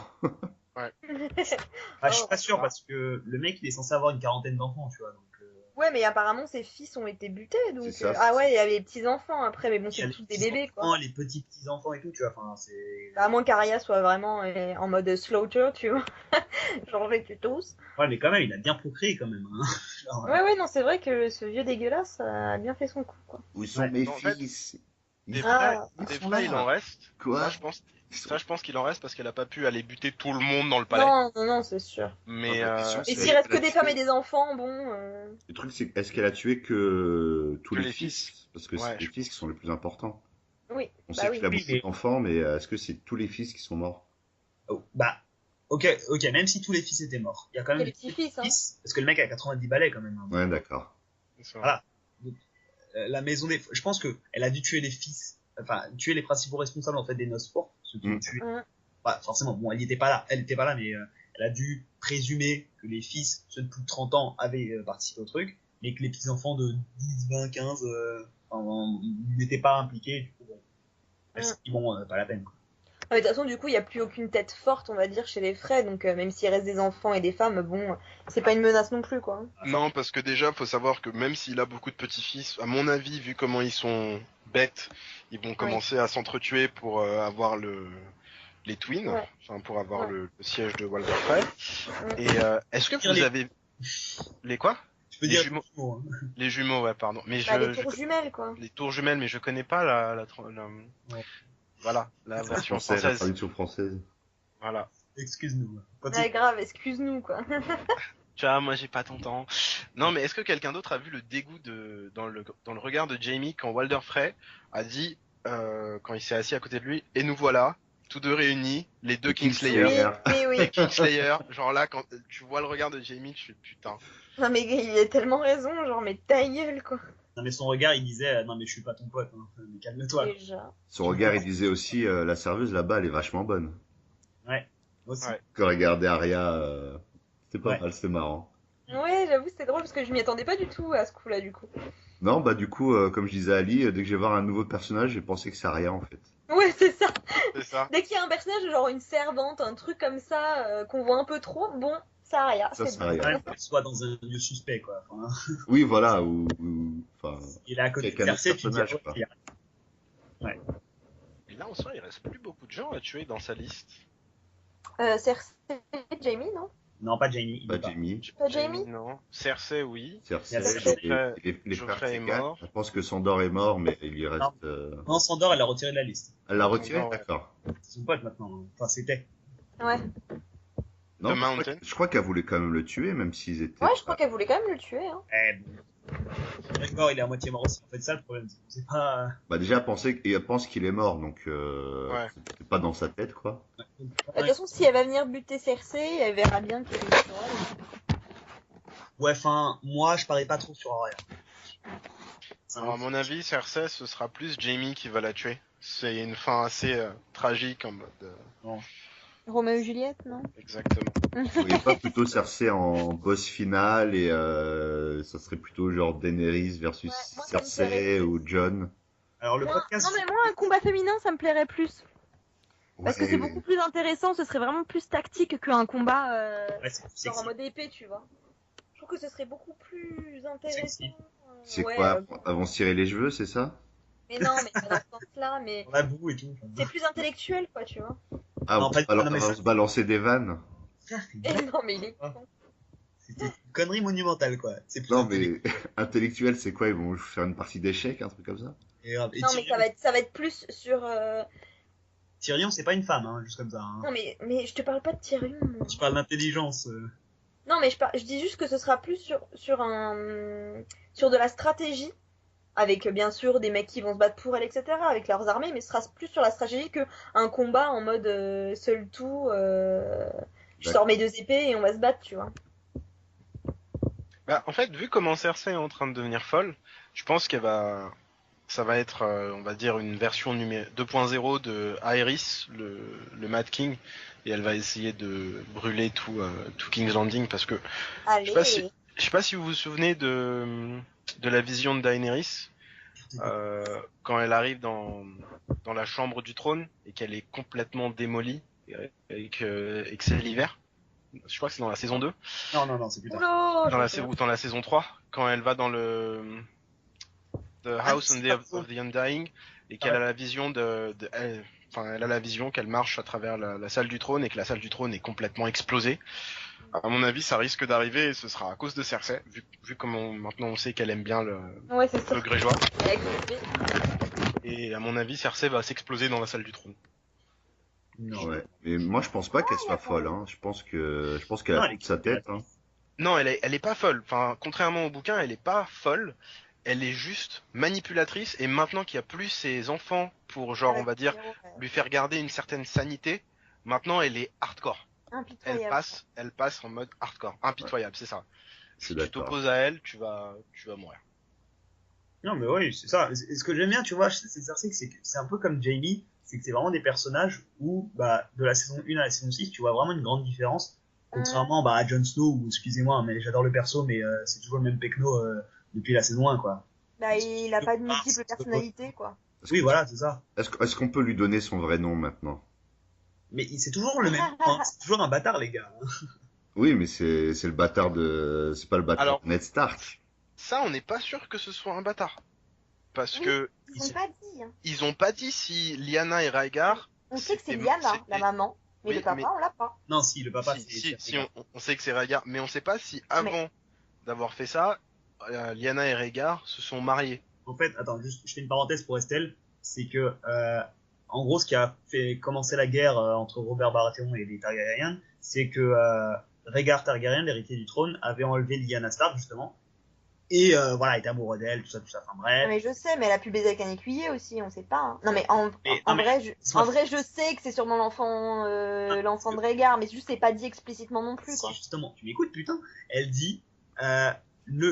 Je suis pas sûr, parce que le mec, il est censé avoir une quarantaine d'enfants, tu vois, donc, Ouais, mais apparemment ses fils ont été butés, donc. C'est ça, Ah c'est ouais, il y avait les petits enfants après, mais bon, Il y a c'est les tous des petits bébés quoi. enfants, les petits enfants et tout, tu vois. Enfin, c'est. Bah, à moins qu'Arya soit vraiment en mode slaughter, tu vois. Genre, je tue tous. Ouais, mais quand même, il a bien procréé quand même. Hein. Genre, Ouais, ouais, non, c'est vrai que ce vieux dégueulasse a bien fait son coup, quoi. Où sont Ouais. mes En fait, fils? Des Ah. frais, des sont frais, là. il en reste. Quoi? Ça, je pense qu'il en reste parce qu'elle a pas pu aller buter tout le monde dans le palais. Non, non, non, c'est sûr. Mais La question, Et c'est s'il reste est-ce que des qu'elle a femmes et tué- des enfants, bon. Le truc, c'est est-ce qu'elle a tué que tous Que les les fils? fils. Parce que Ouais, c'est les je fils qui sont les plus importants. Oui, On bah sait oui. qu'il a Oui, beaucoup mais- d'enfants, mais est-ce que c'est tous les fils qui sont morts? Oh, bah, ok, même si tous les fils étaient morts, il y a quand Il y même a les petits-fils, hein. parce que le mec a 90 balais quand même. Hein. Ouais, d'accord. c'est vrai. Voilà. Donc, la maison des, je pense que elle a dû tuer les fils, enfin tuer les principaux responsables en fait des noces fortes, ceux qui ont tué. Bah, forcément, bon, elle était pas là, mais elle a dû présumer que les fils, ceux de plus de 30 ans, avaient participé au truc, mais que les petits enfants de 10, 20, 15 n'étaient pas impliqués. Du coup, bon, elle s'est dit, bon, pas la peine. Quoi. Ah, mais de toute façon, du coup, il n'y a plus aucune tête forte, on va dire, chez les Frey, donc même s'il reste des enfants et des femmes, bon, c'est pas une menace non plus, quoi. Non, parce que déjà, faut savoir que même s'il a beaucoup de petits-fils, à mon avis, vu comment ils sont bêtes, ils vont commencer à s'entretuer pour avoir les twins, Ouais. enfin pour avoir Ouais. le siège de Walder Frey. Et est-ce que vous avez les quoi? Je peux Les dire jumeaux. jumeaux, hein. Les jumeaux, ouais, pardon. Mais Bah, les tours jumelles, quoi. les tours jumelles, mais je connais pas la Ouais. voilà, la La version française, la française. traduction française. Voilà. Excuse-nous. Ouais, grave, excuse-nous, quoi. Tu vois, moi j'ai pas ton temps. Non, mais est-ce que quelqu'un d'autre a vu le dégoût dans le regard de Jaime quand Walder Frey a dit quand il s'est assis à côté de lui, et nous voilà, tous deux réunis, les deux Kingslayer. Oui, oui. Les Kingslayer, genre là quand tu vois le regard de Jaime, tu fais putain. Non, mais il a tellement raison, genre, mais ta gueule, quoi. Non mais son regard, il disait non mais je suis pas ton pote, hein. Mais calme-toi. Déjà. Son regard, il disait aussi la serveuse là-bas, elle est vachement bonne. Ouais. Aussi. Ouais. Quand regardait Arya, c'était pas Ouais. mal, c'était marrant. Ouais, j'avoue, c'était drôle parce que je m'y attendais pas du tout à ce coup-là, du coup. Non, bah du coup, comme je disais à Ali, dès que je vais voir un nouveau personnage, j'ai pensé que c'est Arya en fait. Ouais, c'est ça. C'est ça. Dès qu'il y a un personnage, genre une servante, un truc comme ça, qu'on voit un peu trop, bon, c'est Arya. Ça, c'est c'est bon. Arya. Ouais, qu'elle soit dans un lieu suspect quoi. Enfin, Oui, voilà, enfin, il est à côté de quelqu'un d'autre Cersei, tu te dis personnage, ah, quoi. ouais. Et là en soi, il reste plus beaucoup de gens à tuer dans sa liste. Cersei, Jaime, non? Non, pas Jaime. il Pas est pas. Jaime. Pas Jaime? Non. Cersei, oui. Cersei, Cersei. les Geoffrey frères est Segan. mort. Je pense que Sandor est mort, mais il lui reste. Non, Sandor, elle l'a retiré de la liste. Elle l'a retiré, Sandor, ouais. d'accord. C'est son pote maintenant. hein. Enfin, c'était. Ouais. Non, The je crois Mountain. je crois qu'elle voulait quand même le tuer, même s'ils étaient. Ouais, je crois qu'elle voulait quand même le tuer, hein. Eh bon. D'accord, il est à moitié mort aussi. En fait, ça le problème, c'est pas. Bah déjà, elle pense qu'il est mort, donc Ouais. c'est pas dans sa tête, quoi. Bah, de toute façon, si elle va venir buter Cersei, elle verra bien qu'il est sur elle. Ouais, enfin, moi, je parie pas trop sur Arya. Alors, à mon avis, Cersei, ce sera plus Jaime qui va la tuer. C'est une fin assez tragique en mode. Roméo et Juliette, non? Exactement. Vous voyez pas plutôt Cersei en boss final et ça serait plutôt genre Daenerys versus Ouais, moi, ça me Cersei plairait. ou John. Alors, le Moi- podcast. Non, mais moi, un combat féminin, ça me plairait plus. Parce que Ouais, c'est beaucoup plus intéressant, ce serait vraiment plus tactique qu'un combat Ouais, c'est genre sexy. en mode épée, tu vois. Je trouve que ce serait beaucoup plus intéressant. Sexy. C'est Ouais, quoi? Avant de se tirer les cheveux, c'est ça? mais non, mais pas dans ce sens-là, mais On a bout et tout. c'est plus intellectuel, quoi, tu vois. Ah, Non, on pas- se balan- non, mais avant ça- de se balancer des vannes. Et non, mais il est Ah. con. C'était une connerie monumentale, quoi. C'est plus Non, intelligent. mais intellectuel, c'est quoi? Ils vont faire une partie d'échecs, un truc comme ça? Et Non, mais ça va être plus sur. Tyrion, c'est pas une femme, hein, juste comme ça. Hein. Non, mais je te parle pas de Tyrion. moi. Tu parles d'intelligence. Non, mais je dis juste que ce sera plus sur de la stratégie. Avec bien sûr des mecs qui vont se battre pour elle, etc. Avec leurs armées, mais ce sera plus sur la stratégie qu'un combat en mode seul tout. Je sors mes deux épées et on va se battre, tu vois. Bah, en fait, vu comment Cersei est en train de devenir folle, je pense ça va être, on va dire, une version 2.0 de Aerys, le Mad King, et elle va essayer de brûler tout King's Landing parce que Allez. je sais pas si vous vous souvenez de la vision de Daenerys quand elle arrive dans la chambre du trône et qu'elle est complètement démolie et que c'est l'hiver. je crois que c'est dans la saison 2, Non, c'est plus tard. Oula, dans la saison 3, quand elle va dans the House c'est of the Undying, et qu'elle a la vision elle a la vision qu'elle marche à travers la salle du trône et que la salle du trône est complètement explosée. À mon avis, ça risque d'arriver et ce sera à cause de Cersei, vu comment maintenant on sait qu'elle aime bien Ouais, c'est ça. le Grégeois. Elle a explosé. Et à mon avis, Cersei va s'exploser dans la salle du trône. Non. Ouais. Mais moi, je pense pas qu'elle soit folle, hein. Je pense qu'elle Non, a elle est toute sa tête, hein. Non, elle est pas folle. Enfin, contrairement au bouquin, elle est pas folle. Elle est juste manipulatrice. Et maintenant qu'il y a plus ses enfants pour, genre, on va dire, lui faire garder une certaine sanité, maintenant elle est hardcore. Impitoyable. Elle passe en mode hardcore. Impitoyable, c'est ça. Je Si suis tu d'accord. t'opposes à elle, tu vas mourir. Non, mais oui, c'est ça. Et ce que j'aime bien, tu vois, c'est Cersei, c'est que c'est un peu comme Jaime, c'est que c'est vraiment des personnages où, bah, de la saison 1 à la saison 6, tu vois vraiment une grande différence. Contrairement bah, à Jon Snow, où, excusez-moi, mais j'adore le perso, mais c'est toujours le même pecno depuis la saison 1, quoi. Bah, il a pas de multiples personnalités, quoi. Oui, voilà, c'est ça. Est-ce qu'on peut lui donner son vrai nom maintenant? Mais c'est toujours le même. Hein, c'est toujours un bâtard, les gars. Oui, mais c'est le bâtard c'est pas le bâtard Alors- de Ned Stark. Ça, on n'est pas sûr que ce soit un bâtard. Parce Oui. que Ils ont pas dit. Hein. ils ont pas dit si Lyanna et Rhaegar. On sait que c'est c'était- Lyanna, c'était- la maman, mais Oui, le papa, mais- on l'a pas. Non, si, le papa, Si, on sait que c'est Rhaegar, mais on sait pas si avant d'avoir fait ça, Lyanna et Rhaegar se sont mariés. En fait, attends, juste, je fais une parenthèse pour Estelle. C'est que, en gros, ce qui a fait commencer la guerre entre Robert Baratheon et les Targaryens, c'est que Rhaegar Targaryen, l'héritier du trône, avait enlevé Lyanna Stark, justement. Et voilà, était amoureux d'elle, tout ça, enfin bref. Non, mais je sais, mais elle a pu baiser avec un écuyer aussi, on sait pas. Hein. Non, mais en Mais- vrai, c'est vrai, je sais que c'est sûrement l'enfant de Rhaegar, mais juste c'est pas dit explicitement non plus, quoi. Si, justement, tu m'écoutes, putain. Elle dit,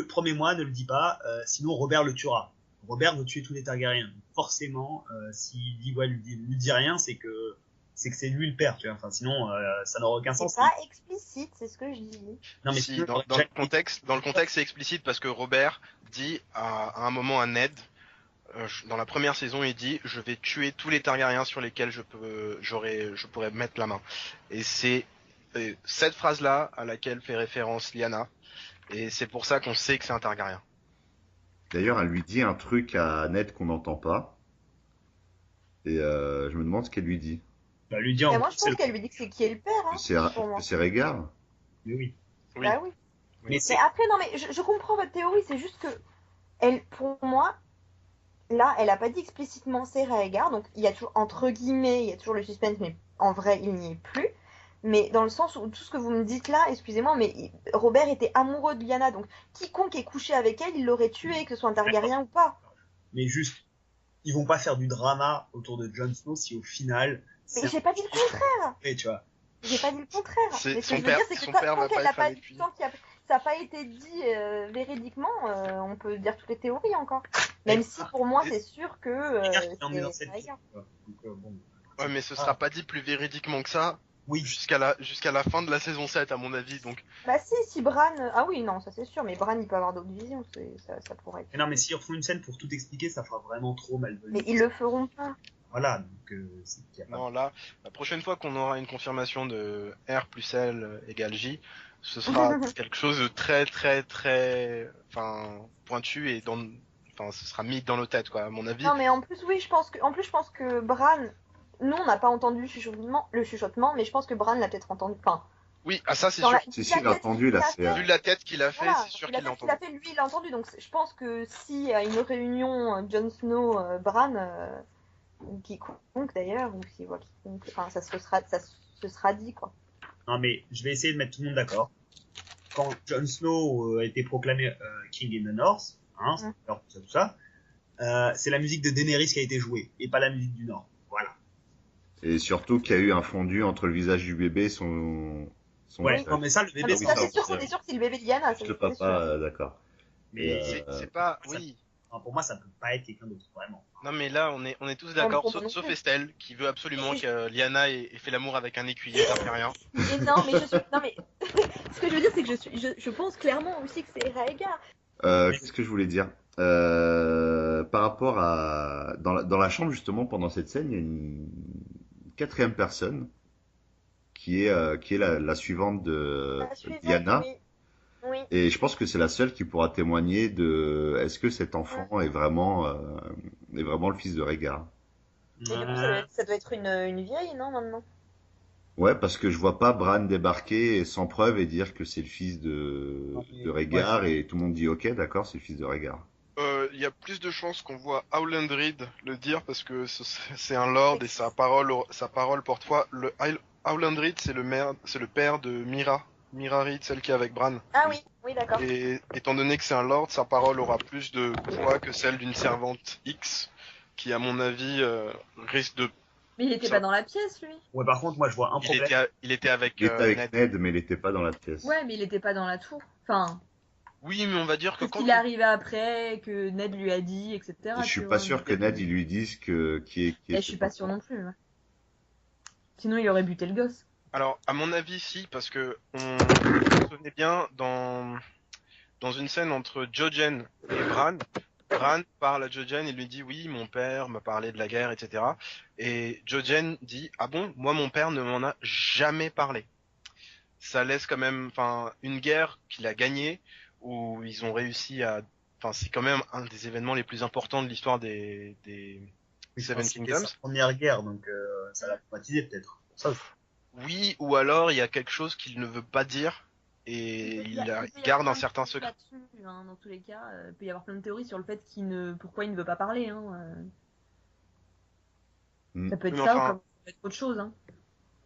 promets-moi, ne le dis pas, sinon Robert le tuera. Robert veut tuer tous les Targaryens. Donc, forcément, s'il dit, ouais, lui dit rien, c'est que c'est lui le père, tu vois. Enfin, sinon, ça n'aura aucun sens. C'est pas explicite, c'est ce que je dis. Non, mais Si, si, dans le contexte, c'est explicite parce que Robert dit à un moment à Ned, dans la première saison, il dit je vais tuer tous les Targaryens sur lesquels je pourrais mettre la main. Et c'est cette phrase-là à laquelle fait référence Lyanna, et c'est pour ça qu'on sait que c'est un Targaryen. D'ailleurs, elle lui dit un truc à Ned qu'on n'entend pas. Et je me demande ce qu'elle lui dit. bah, lui dit Mais en moi, je c'est pense le- qu'elle lui dit que c'est qui est le père, hein, Que c'est pour moi. que c'est Rhaegar. Mais oui. Oui. Bah oui. Mais c'est Mais après, non, mais je comprends votre théorie, c'est juste que, pour moi, là, elle a pas dit explicitement c'est Rhaegar, donc il y a toujours, entre guillemets, il y a toujours le suspense, mais en vrai, il n'y est plus. Mais dans le sens où tout ce que vous me dites là, excusez-moi, mais Robert était amoureux de Lyanna, donc quiconque est couché avec elle, il l'aurait tué, que ce soit un Targaryen ou pas. Mais juste, ils vont pas faire du drama autour de Jon Snow si au final. Mais j'ai pas dit le contraire. Tu vois. J'ai pas dit le contraire. C'est- Mais ce son que je veux père- dire, c'est que son tant père va qu'elle pas n'a être pas avec dit, lui. tant qu'il y a, ça n'a pas été dit véridiquement, on peut dire toutes les théories encore. Même Mais- si pour moi, c'est sûr que Rhaegar qui est emmené dans c'est cette Rhaegar. Donc, bon. Ouais, mais ce sera pas dit plus véridiquement que ça Oui, jusqu'à la fin de la saison 7 à mon avis. Donc Bah si Bran... Ah oui, non, ça c'est sûr, mais Bran, il peut avoir d'autres visions, ça pourrait être... mais non, mais s'ils refont une scène pour tout expliquer, ça fera vraiment trop malvenu. Mais ils le feront pas. Voilà, donc c'est qu'il y a pas. non, là, la prochaine fois qu'on aura une confirmation de R plus L égale J, ce sera quelque chose de très très très, pointu et ce sera mis dans nos têtes quoi, à mon avis. Non, mais en plus, oui, je pense que Bran... Nous, on n'a pas entendu le chuchotement, mais je pense que Bran l'a peut-être entendu. Enfin, Oui, ça c'est dans sûr. Si, il a entendu, là, c'est... Vu la tête qu'il a fait, voilà, c'est sûr la qu'il l'a tête qu'il a entendu. fait, lui, il l'a entendu. Donc, je pense que si à une réunion, Jon Snow, Bran, ou quiconque d'ailleurs, ou si voit quiconque, enfin, ça se sera dit, quoi. Non, mais je vais essayer de mettre tout le monde d'accord. Quand Jon Snow a été proclamé King in the North, hein, alors, tout ça, c'est la musique de Daenerys qui a été jouée, et pas la musique du Nord. Voilà. Et surtout qu'il y a eu un fondu entre le visage du bébé et son Ouais, visage. non, mais ça, le Ah, bébé, mais oui, ça, ça, c'est sûr c'est- qu'on est sûr que c'est le bébé de Lyanna. Le papa, d'accord. Mais C'est pas, ça- oui. non, pour moi, ça peut pas être quelqu'un d'autre, vraiment. Non mais là on est tous d'accord, pour moi non sauf plus. Estelle qui veut absolument Et que Lyanna ait fait l'amour avec un écuyer targaryen. Et non, mais non, mais ce que je veux dire, c'est que je pense clairement aussi que c'est Rhaegar. Qu'est-ce que je voulais dire? Par rapport à dans la chambre justement pendant cette scène, il y a une quatrième personne qui est la suivante de La suivante, Diana. oui. Oui. Et je pense que c'est la seule qui pourra témoigner de est-ce que cet enfant est vraiment le fils de Rhaegar. Et du coup, ça doit être une vieille, non, maintenant? Ouais, parce que je vois pas Bran débarquer sans preuve et dire que c'est le fils Non, de Rhaegar et tout le monde dit ok, d'accord, c'est le fils de Rhaegar. Il y a plus de chances qu'on voit Howland Reed le dire parce que c'est un lord et sa parole porte foi. Howland Reed, c'est le père de Mira Reed, celle qui est avec Bran. Ah oui, oui, d'accord. Et étant donné que c'est un lord, sa parole aura plus de poids que celle d'une servante X, qui à mon avis risque de. Mais il était Ça- pas dans la pièce, lui. Ouais, par contre, moi, je vois un problème. Il était avec Il était avec Ned. Ned, mais il était pas dans la pièce. Ouais, mais il était pas dans la tour. Enfin, Oui, mais on va dire que c'est ce quand qu'il est arrivé après, que Ned lui a dit, etc. Je suis tu pas vois. sûr que Ned il lui dise qui est Et je suis pas sûre non plus. Ouais. Sinon, il aurait buté le gosse. Alors, à mon avis, si, parce que vous vous souvenez bien, dans une scène entre Jojen et Bran parle à Jojen et lui dit oui, mon père m'a parlé de la guerre, etc. Et Jojen dit ah bon, moi mon père ne m'en a jamais parlé. Ça laisse quand même, enfin, une guerre qu'il a gagnée où ils ont réussi à, enfin, c'est quand même un des événements les plus importants de l'histoire des Seven C'était Kingdoms. sa première guerre, donc ça l'a traumatisé peut-être. Ça, Oui, ou alors il y a quelque chose qu'il ne veut pas dire et il garde un certain secret. Là-dessus, hein, dans tous les cas, il peut y avoir plein de théories sur le fait pourquoi il ne veut pas parler. Hein. Mm. Ça peut être Mais ça enfin- ou comme ça peut être autre chose. Hein.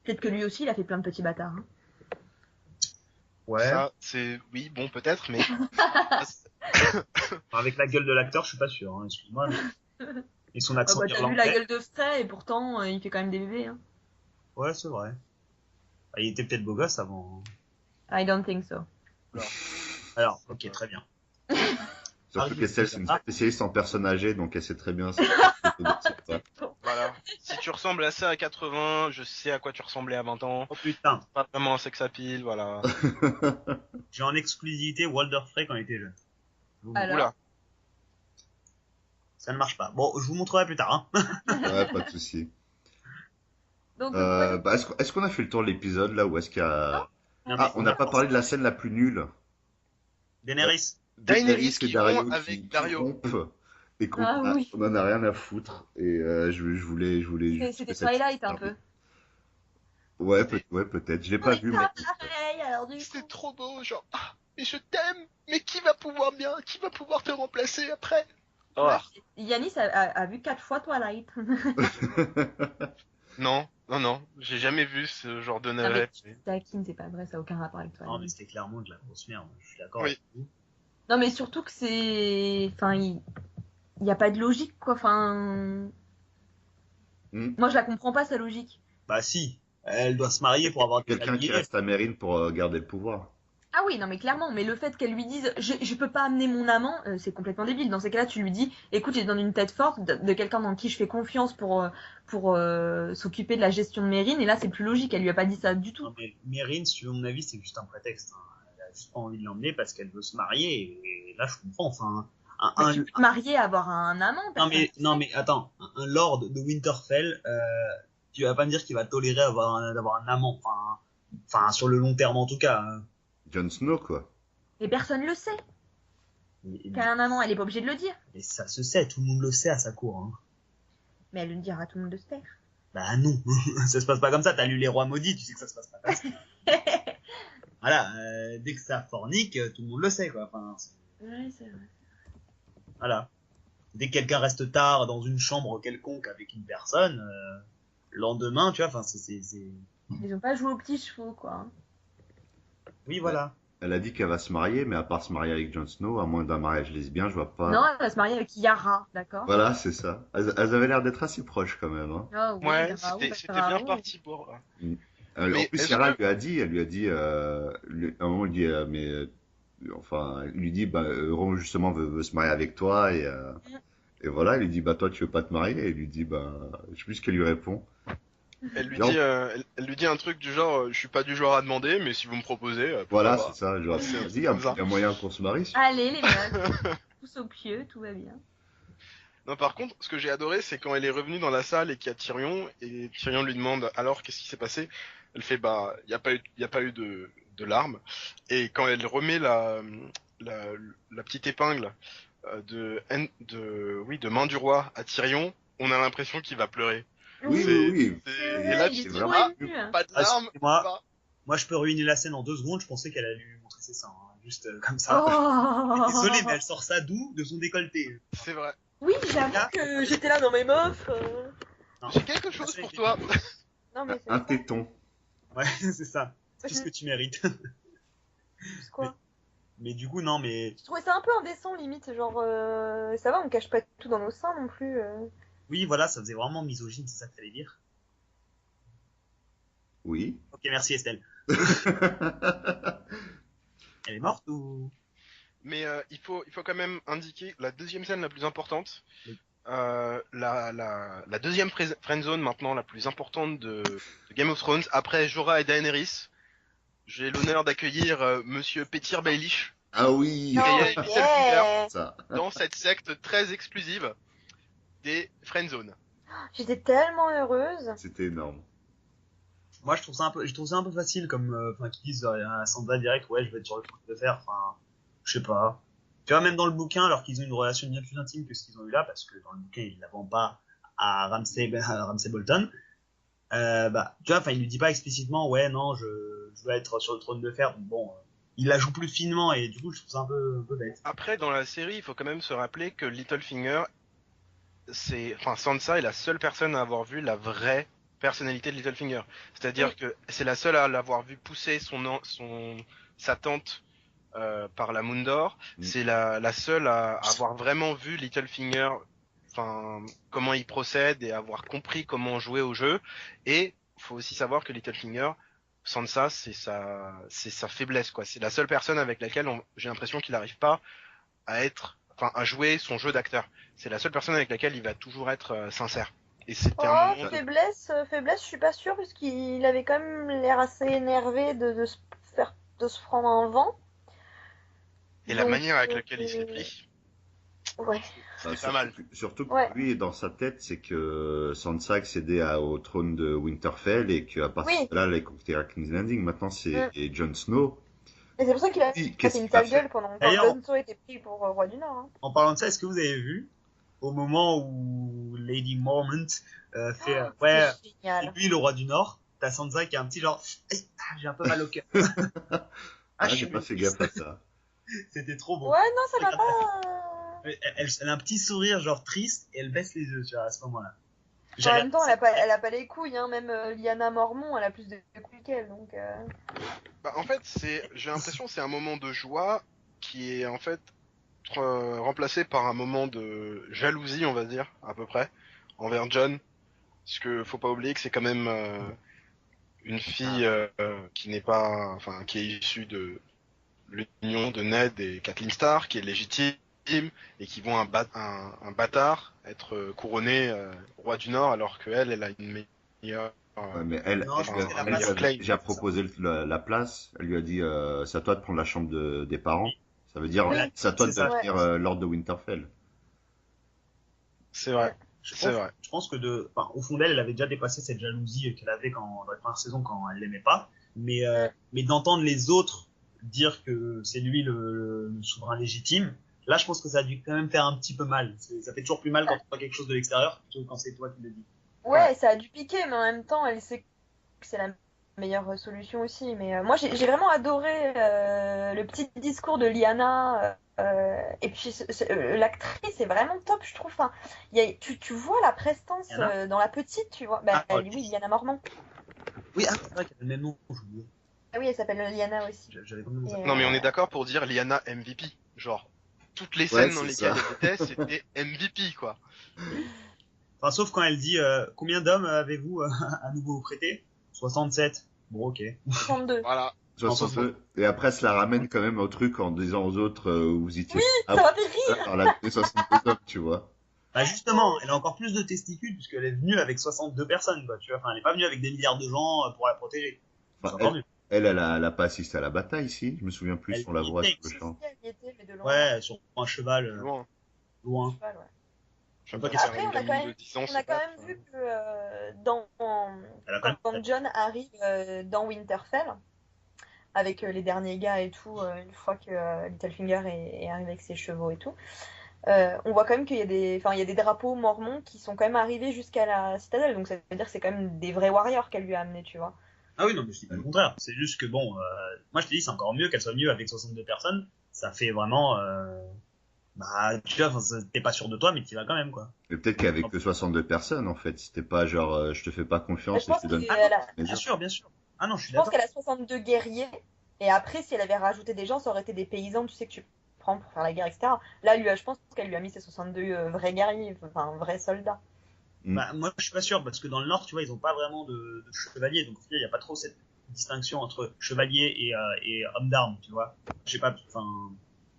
Peut-être que lui aussi, il a fait plein de petits bâtards. Hein. ouais. Ça, c'est, oui, bon, peut-être, mais Avec la gueule de l'acteur, je suis pas sûr. Hein, excuse-moi. Mais... Et son Ah accent bah, t'as vu irlandais. la gueule de Stray et pourtant, il fait quand même des bébés. Hein. Ouais, c'est vrai. Ah, il était peut-être beau gosse avant. I don't think so. Alors, ok, très bien. Surtout qu'Estelle c'est une spécialiste en personnes âgées, donc elle sait très bien. voilà. Si tu ressembles assez à 80, je sais à quoi tu ressemblais à 20 ans. Oh putain, Pas vraiment un sex appeal, voilà. j'ai en exclusivité Walder Frey quand il était jeune. Alors Oula. Ça ne marche pas. Bon, je vous montrerai plus tard. Hein. Ouais, pas de souci. Donc, Est-ce qu'on a fait le tour de l'épisode là ou est-ce qu'il y a... Non, Ah, mais on n'a pas parlé de la scène la plus nulle. Daenerys. Daenerys et qui Dario rompt avec qui Dario. rompent et qu'on Ah oui. on en a rien à foutre. Et je voulais juste c'était cette- Twilight un peu. Ouais, peut-être. Je l'ai pas vu, mais Pareil, alors du C'était coup. trop beau, genre, ah, mais je t'aime, mais qui va pouvoir te remplacer après? Oh. Yanis a vu 4 fois Twilight. Non, j'ai jamais vu ce genre de Non, mais navette. Taquine, c'est pas vrai, ça n'a aucun rapport avec Twilight. Non, mais c'était clairement de la grosse merde. Je suis d'accord Oui. avec vous. Non, mais surtout que c'est. Enfin, il n'y a pas de logique, quoi. Enfin. Hmm. Moi, je la comprends pas, sa logique. Bah si, elle doit se marier pour avoir des Quelqu'un qui alliés. reste à Mérine pour garder le pouvoir. Ah oui, non, mais clairement. Mais le fait qu'elle lui dise je peux pas amener mon amant, c'est complètement débile. Dans ces cas-là, tu lui dis écoute, j'ai besoin d'une tête forte, de quelqu'un dans qui je fais confiance pour s'occuper de la gestion de Mérine. Et là, c'est plus logique. Elle lui a pas dit ça du tout. Non, mais Mérine, si tu veux mon avis, c'est juste un prétexte. Hein. Elle a juste pas envie de l'emmener parce qu'elle veut se marier. Et là, je comprends. Enfin, Mais tu peux te marier, avoir un amant. non mais attends, un lord de Winterfell, tu vas pas me dire qu'il va tolérer d'avoir un amant. Enfin, sur le long terme en tout cas. Hein. Jon Snow, quoi. Et personne le sait. Qu'elle a un amant, elle est pas obligée de le dire. Et ça se sait, tout le monde le sait à sa cour. Hein. Mais elle le dira à tout le monde de se taire. Bah non, ça se passe pas comme ça. T'as lu Les Rois Maudits, tu sais que ça se passe pas comme ça. Voilà, dès que ça fornique, tout le monde le sait quoi. Enfin, Ouais, c'est vrai. voilà. Dès que quelqu'un reste tard dans une chambre quelconque avec une personne, le lendemain, tu vois, enfin c'est. Ils ont pas joué aux petits chevaux, quoi. Oui, voilà. Elle a dit qu'elle va se marier, mais à part se marier avec Jon Snow, à moins d'un mariage lesbien, je vois pas. Non, elle va se marier avec Yara, d'accord. Voilà, c'est ça. Elles avaient l'air d'être assez proches quand même. Hein. Oh, oui, Ouais, Yara, c'était oui, bien Yara, oui. parti pour. En Mais plus, est-ce Yara que- elle lui a dit, à un moment, il dit, enfin, il lui dit, Ron justement veut se marier avec toi et voilà, il lui dit, bah toi tu veux pas te marier et il lui dit, je sais plus ce qu'elle lui répond. Elle lui Non. dit, elle lui dit un truc du genre, je suis pas du genre à demander, mais si vous me proposez, pourquoi Voilà, pas. c'est ça. Genre, C'est vas-y, il y a comme ça. un moyen qu'on se marie. Allez, les meufs, tous au pieu, tout va bien. Non, par contre, ce que j'ai adoré, c'est quand elle est revenue dans la salle et qu'il y a Tyrion, et Tyrion lui demande alors qu'est-ce qui s'est passé. Elle fait il y a pas eu de larmes. Et quand elle remet la, la petite épingle de main du roi à Tyrion, on a l'impression qu'il va pleurer. Oui, C'est- oui, Et là, il tu est dis, trop ah, ému. pas de Ah, larmes. excusez-moi. pas- Moi, je peux ruiner la scène en 2 secondes. Je pensais qu'elle allait lui montrer ses seins, hein, juste comme ça. Oh Désolé, mais elle sort ça d'où? De son décolleté. C'est vrai. Oui, j'avoue que j'étais là dans mes meufs. Non. J'ai quelque La chose scène pour était toi. bien. Non, mais c'est un téton. Ouais, c'est ça. C'est tout ce que tu mérites. c'est quoi? Mais du coup, non, mais Je trouvais ça un peu indécent, limite. Genre, ça va, on cache pas tout dans nos seins non plus. oui, voilà, ça faisait vraiment misogyne, c'est ça que t'allais dire. Oui. Ok, merci Estelle. Elle est morte ou? Mais il faut quand même indiquer la deuxième scène la plus importante. Oui. La deuxième friendzone maintenant la plus importante de Game of Thrones après Jorah et Daenerys. J'ai l'honneur d'accueillir Monsieur Petyr Baelish Ah oui. Non. Oh, Littlefinger. yeah Ça. dans cette secte très exclusive des friendzones. J'étais tellement heureuse. C'était énorme. Moi, je trouve ça un peu facile comme, enfin, qu'ils disent à Sansa direct, ouais, je vais être sur le truc de fer. Enfin, je sais pas. Tu vois, même dans le bouquin, alors qu'ils ont une relation bien plus intime que ce qu'ils ont eu là, parce que dans le bouquin, ils la vendent pas à Ramsay Bolton. Bah, tu vois, enfin, il lui dit pas explicitement, ouais, non, je veux être sur le trône de fer. Bon, il la joue plus finement et du coup, je trouve ça un peu bête. Après, dans la série, il faut quand même se rappeler que Littlefinger, Sansa est la seule personne à avoir vu la vraie personnalité de Littlefinger. C'est-à-dire que c'est la seule à l'avoir vu pousser sa tante par la Moondor. C'est la seule à avoir vraiment vu Littlefinger, comment il procède et avoir compris comment jouer au jeu. Et faut aussi savoir que Littlefinger, Sansa, c'est sa faiblesse, quoi. C'est la seule personne avec laquelle j'ai l'impression qu'il n'arrive pas à jouer son jeu d'acteur. C'est la seule personne avec laquelle il va toujours être sincère. Et c'était un Oh, moment faiblesse, je suis pas sûre, parce qu'il avait quand même l'air assez énervé de se prendre un vent. et la Donc, manière avec laquelle il s'est pris, Ouais. c'était pas mal. Surtout que Ouais. lui, dans sa tête, c'est que Sansa accédait au trône de Winterfell et qu'à partir Oui. de là, elle allait conquérir King's Landing. Maintenant, c'est Jon Snow. Et c'est pour ça qu'il a Oui, fait qu'est-ce une qu'il va sale gueule faire pendant que D'ailleurs- Jon Snow était pris pour roi du Nord. Hein. En parlant de ça, est-ce que vous avez vu, au moment où Lady Mormont fait, ouais, C'est génial. c'est lui le roi du Nord, t'as Sansa qui a un petit genre, Aïe, j'ai un peu mal au cœur. Ah, je j'ai suis pas fait triste. gaffe à ça. C'était trop beau. Ouais, non, ça m'a pas. Elle a un petit sourire genre triste et elle baisse les yeux, tu vois, à ce moment-là. En même temps, elle a pas les couilles, hein. Même Lyanna Mormont, elle a plus de couilles qu'elle, donc. En fait, j'ai l'impression que c'est un moment de joie qui est en fait remplacé par un moment de jalousie, on va dire, à peu près, envers Jon. Parce que faut pas oublier que c'est quand même une fille qui n'est pas, qui est issue de l'union de Ned et Catelyn Stark, qui est légitime et qui vont un bâtard être couronné roi du Nord, alors qu'elle a une meilleure. Ouais, mais elle, Non, je pense qu'elle a elle pas lui ça. avait déjà proposé la place. Elle lui a dit, c'est à toi de prendre la chambre des parents. Ça veut dire, Oui, c'est à toi de c'est ça, devenir Lord de Winterfell. C'est vrai. C'est vrai. Je pense que au fond d'elle, elle avait déjà dépassé cette jalousie qu'elle avait dans la première saison quand elle l'aimait pas. Mais d'entendre les autres dire que c'est lui le souverain légitime, là, je pense que ça a dû quand même faire un petit peu mal. Ça fait toujours plus mal quand on voit quelque chose de l'extérieur, plutôt que quand c'est toi qui le dis. Ouais, ça a dû piquer, mais en même temps, elle sait que c'est la meilleure solution aussi. Mais moi, j'ai vraiment adoré le petit discours de Lyanna. Et puis, l'actrice est vraiment top, je trouve. Enfin, tu vois la prestance dans la petite, tu vois. Bah, oui, Lyanna Mormont. Oui, c'est vrai qu'elle a le même nom, j'ai oublié. Ah oui, elle s'appelle Lyanna aussi. Non, mais on est d'accord pour dire Lyanna MVP. Genre, toutes les scènes dans lesquelles elle était, c'était MVP, quoi. Enfin, sauf quand elle dit combien d'hommes avez-vous à nouveau prêté 67. Bon, ok. 62. Voilà. 62. Et après, elle se la ramène quand même au truc en disant aux autres, vous étiez. Oui, ça m'a fait rire. Par la 62 hommes, tu vois. Bah justement, elle a encore plus de testicules puisqu'elle est venue avec 62 personnes, quoi. Tu vois, enfin, elle est pas venue avec des milliards de gens pour la protéger. Enfin, elle a pas assisté à la bataille ici. Je me souviens plus. On la voit sur le champ. Ouais, sur un cheval. Loin. Loin. Cheval, ouais. Je sais pas Après, si Après, une on a quand gamine de même, 10 ans on se a quand bat, même vu que elle a quand même. quand John arrive dans Winterfell, avec les derniers gars et tout, une fois que Littlefinger est arrivé avec ses chevaux et tout, on voit quand même qu'il y a il y a des drapeaux mormons qui sont quand même arrivés jusqu'à la citadelle, donc ça veut dire que c'est quand même des vrais warriors qu'elle lui a amenés, tu vois. Ah oui, non, mais je dis pas le contraire. C'est juste que bon, moi je te dis, c'est encore mieux qu'elle soit mieux avec 62 personnes. Ça fait vraiment. Bah, tu vois, t'es pas sûr de toi, mais tu vas quand même, quoi. Mais peut-être qu'avec que 62 personnes, en fait, c'était pas genre, je te fais pas Mais confiance je et je pense te donne pas qu'elle a, mes Bien armes. sûr, bien sûr. Ah non, je suis je pense d'accord. qu'elle a 62 guerriers, et après, si elle avait rajouté des gens, ça aurait été des paysans, tu sais, que tu prends pour faire la guerre, etc. Là, je pense qu'elle lui a mis ses 62 vrais guerriers, enfin, vrais soldats. Mm. Bah, moi, je suis pas sûr, parce que dans le Nord, tu vois, ils ont pas vraiment de chevaliers, donc au final, il y a pas trop cette distinction entre chevalier et homme d'armes, tu vois. Je sais pas, enfin,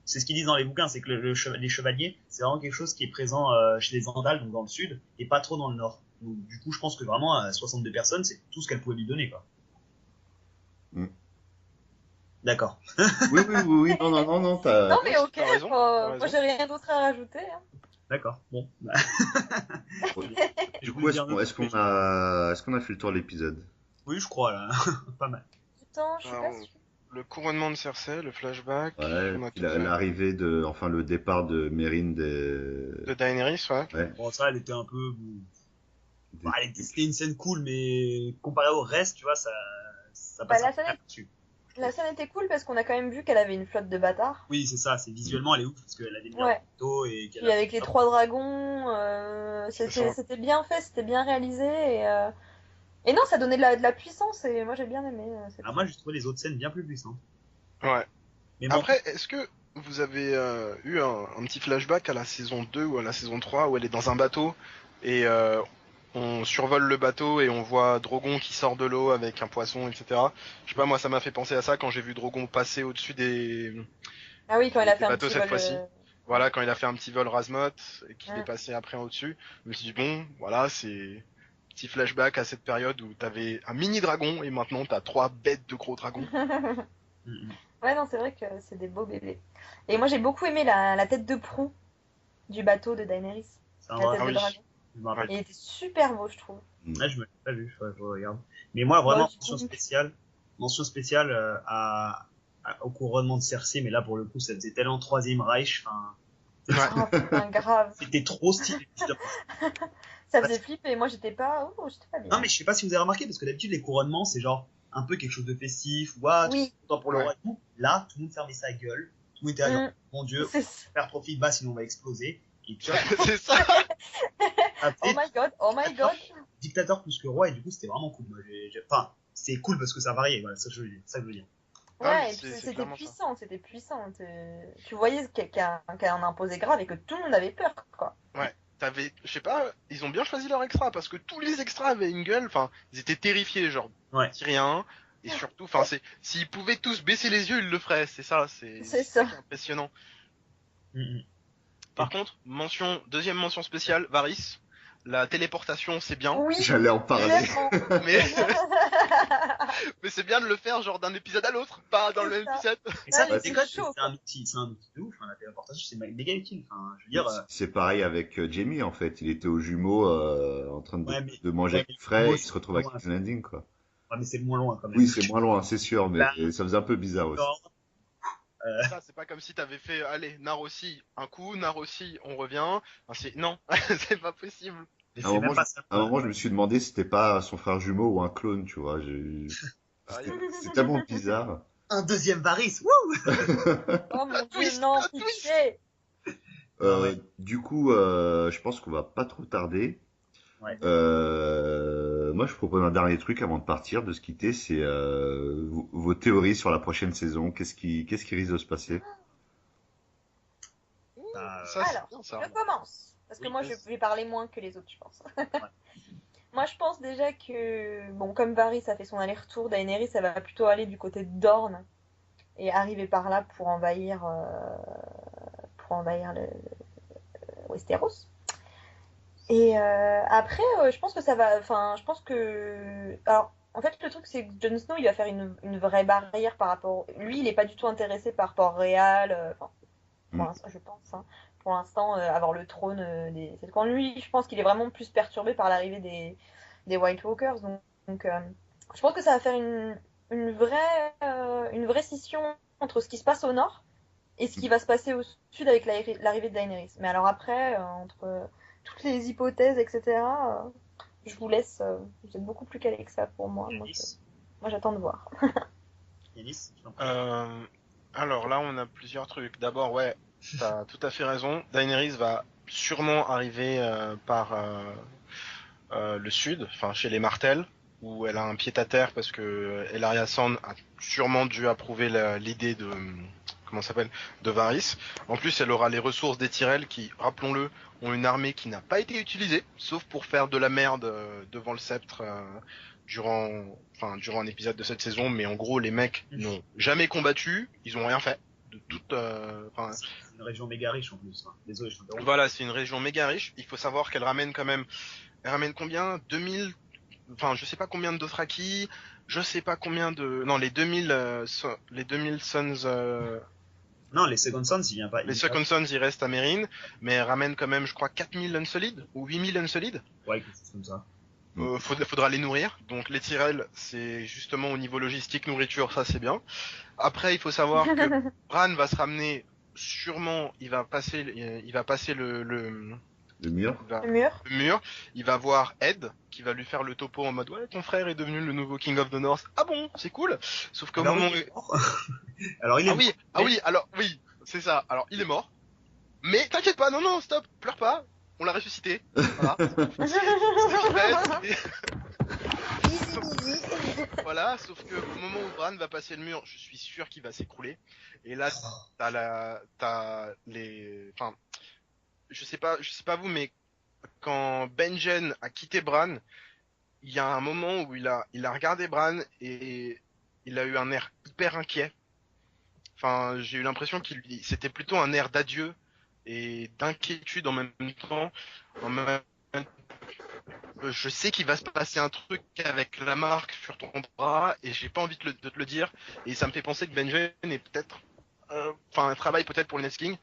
c'est ce qu'ils disent dans les bouquins, c'est que les chevaliers, c'est vraiment quelque chose qui est présent chez les Andals, donc dans le Sud, et pas trop dans le Nord. Donc, du coup, je pense que vraiment, à 62 personnes, c'est tout ce qu'elle pouvait lui donner, quoi. Mm. D'accord. Oui, oui, oui, oui, non, non, non, non, Non, t'as... mais Ouais, ok, t'as raison, t'as moi raison. j'ai rien d'autre à rajouter, hein. D'accord. Bon. Bah, Ouais. je Du voulais coup, dire un autre truc, mais est-ce qu'on a fait le tour de l'épisode? oui, je crois, là. Pas mal. Putain, je suis pas Alors, sûre. le couronnement de Cersei, le flashback, Ouais, on a puis tout fait. l'arrivée enfin, le départ de Mérine De Daenerys, ouais. ouais, Bon, ça, elle était un peu. Bah, des c'était trucs. une scène cool, mais comparé au reste, tu vois, ça Bah, passe un peu là-dessus. la scène était cool parce qu'on a quand même vu qu'elle avait une flotte de bâtards. Oui, c'est ça, c'est visuellement, elle est ouf, parce qu'elle a des milliards de Ouais. photos et qu'elle Puis a. avec les 3 dragons, C'est ça. c'était bien fait, c'était bien réalisé. Et non, ça donnait de la puissance et moi j'ai bien aimé cette Ah, moi, scène. j'ai trouvé les autres scènes bien plus puissantes. Ouais. Mais bon, Après, est-ce que vous avez eu un petit flashback à la saison 2 ou à la saison 3 où elle est dans un bateau et on survole le bateau et on voit Drogon qui sort de l'eau avec un poisson, etc. Je sais pas, moi ça m'a fait penser à ça quand j'ai vu Drogon passer au-dessus Ah oui, quand elle a des fait un bateaux petit cette vol. fois-ci. Voilà, quand il a fait un petit vol Razmot et qu'il est Mm. passé après au-dessus. Je me suis dit, bon, voilà, c'est petit flashback à cette période où t'avais un mini dragon et maintenant t'as 3 bêtes de gros dragons. Ouais, non, c'est vrai que c'est des beaux bébés. Et moi j'ai beaucoup aimé la tête de proue du bateau de Daenerys, c'est un la vrai. tête Ah de oui. dragon. Je me rappelle. Il était super beau, je trouve. Ouais, je me l'ai pas vu, faudrait que je regarde. Mais moi, Bah, vraiment, du coup, mention spéciale au couronnement de Cersei, mais là, pour le coup, ça faisait tellement Troisième Reich, enfin, Ouais. oh putain, grave. c'était trop stylé. Ça faisait flipper. Moi j'étais pas Non, bien. mais je sais pas si vous avez remarqué, parce que d'habitude, les couronnements, c'est genre un peu quelque chose de festif, ou ah, tout le Oui, monde est content pour le Ouais. roi et tout. Là, tout le monde fermait sa gueule, tout le monde était là, genre, mm, mon dieu, c'est ça. faire trop de bas, sinon on va exploser. Et tu vois, C'est ça. ah, Oh my god, oh my god. dictateur plus que roi, et du coup, c'était vraiment cool. Moi, enfin, c'est cool parce que ça variait, voilà, ça que je veux dire. Ah oui, Ouais, et puis c'est c'était clairement ça. puissant, c'était puissant. Tu voyais qu'elle en imposait grave et que tout le monde avait peur, quoi. Ouais. Je sais pas, ils ont bien choisi leur extra parce que tous les extras avaient une gueule, enfin, ils étaient terrifiés, genre, Ouais. Tyrion, et surtout, enfin, s'ils pouvaient tous baisser les yeux, ils le feraient, c'est ça, C'est c'est ça. qui est impressionnant. Mm, mm. Par contre, deuxième mention spéciale, Varys, la téléportation, c'est bien, Oui, J'allais en parler. clairement. mais, mais c'est bien de le faire, genre, d'un épisode à l'autre, pas dans le C'est même ça. épisode. Et ça, Ah, mais tu c'est déconnes, chaud, c'est quoi. un outil de ouf, hein, la téléportation, c'est méga utile. Enfin, je veux dire, C'est pareil avec Jamie, en fait. Il était aux jumeaux, en train ouais, mais, de manger ouais, avec mais frais, moi, et il se retrouve à loin, King's Landing, quoi. ouais, mais c'est moins loin quand même. Oui, c'est moins loin, c'est sûr, mais Là, ça faisait un peu bizarre aussi. genre, C'est ça, c'est pas comme si t'avais fait, allez, Narossi, un coup, Narossi, on revient. Enfin, non, c'est pas possible. mais À un c'est même moment, pas ça, à un quoi. moment, je me suis demandé si c'était pas son frère jumeau ou un clone, tu vois. Sérieux. C'est tellement bizarre. Un deuxième Varys, wouh! Oh mon dieu, Twist, non, plot twist. pitié. Ah ouais. Du coup, je pense qu'on va pas trop tarder. Ouais. Moi, je propose un dernier truc avant de partir, de se quitter, c'est vos théories sur la prochaine saison. Qu'est-ce qui risque de se passer? Bah, Ça, c'est Alors, bien, ça. je commence. Parce que oui, moi, je vas-y. vais parler moins que les autres, je pense. Moi, je pense déjà que, bon, comme Varys a fait son aller-retour, Daenerys, ça va plutôt aller du côté de Dorne et arriver par là pour envahir le Westeros. Et après, je pense que ça va. Enfin, je pense que. Alors, en fait, le truc, c'est que Jon Snow, il va faire une vraie barrière par rapport. Lui, il est pas du tout intéressé par Port-Réal. Enfin, pour Mm. l'instant, je pense. Hein. pour l'instant avoir le trône des sept coins. Lui, je pense qu'il est vraiment plus perturbé par l'arrivée des White Walkers. Donc, je pense que ça va faire une vraie scission entre ce qui se passe au nord et ce qui va se passer au sud avec l'arrivée de Daenerys. Mais alors après, entre toutes les hypothèses, etc., je vous laisse. Vous êtes beaucoup plus calé que ça pour moi. Moi, j'attends de voir. Yanis, je t'en prie. Alors là, on a plusieurs trucs. D'abord, ouais, t'as tout à fait raison. Daenerys va sûrement arriver par le sud, enfin chez les Martels, où elle a un pied-à-terre parce que Ellaria Sand a sûrement dû approuver l'idée de comment ça s'appelle, de Varys. En plus, elle aura les ressources des Tyrell qui, rappelons-le, ont une armée qui n'a pas été utilisée, sauf pour faire de la merde devant le sceptre durant un épisode de cette saison. Mais en gros, les mecs n'ont jamais combattu, ils ont rien fait. De toute, C'est une région méga riche en plus. Hein. Désolé, je t'interromps. Voilà, c'est une région méga riche. Il faut savoir qu'elle ramène quand même. Elle ramène combien 2000. Enfin, je sais pas combien de Dothraki. Je sais pas combien de. Non, les 2000 Sons. Non, les Second Sons, il vient pas. Les Second Sons, ils restent à Meereen, mais elle ramène quand même, je crois, 4000 Unsolid ou 8000 Unsolid. Ouais, quelque chose comme ça. Faudra les nourrir. Donc les Tyrell, c'est justement au niveau logistique, nourriture, ça c'est bien. Après, il faut savoir que Bran va se ramener. Sûrement, il va passer le mur. Le mur. Le mur. Il va voir Ed, qui va lui faire le topo en mode ouais, ton frère est devenu le nouveau King of the North. Ah bon, c'est cool. Sauf qu'au moment alors il est mort. Alors oui, c'est ça. Alors il est mort. Mais t'inquiète pas, non, stop, pleure pas. On l'a ressuscité. Voilà. Voilà, sauf que au moment où Bran va passer le mur, je suis sûr qu'il va s'écrouler. Et là, enfin, je sais pas vous, mais quand Benjen a quitté Bran, il y a un moment où il a regardé Bran et il a eu un air hyper inquiet. Enfin, j'ai eu l'impression c'était plutôt un air d'adieu et d'inquiétude en même temps. Je sais qu'il va se passer un truc avec la marque sur ton bras et j'ai pas envie de te le dire. Et ça me fait penser que Benjen est peut-être, travaille peut-être pour le Nest King.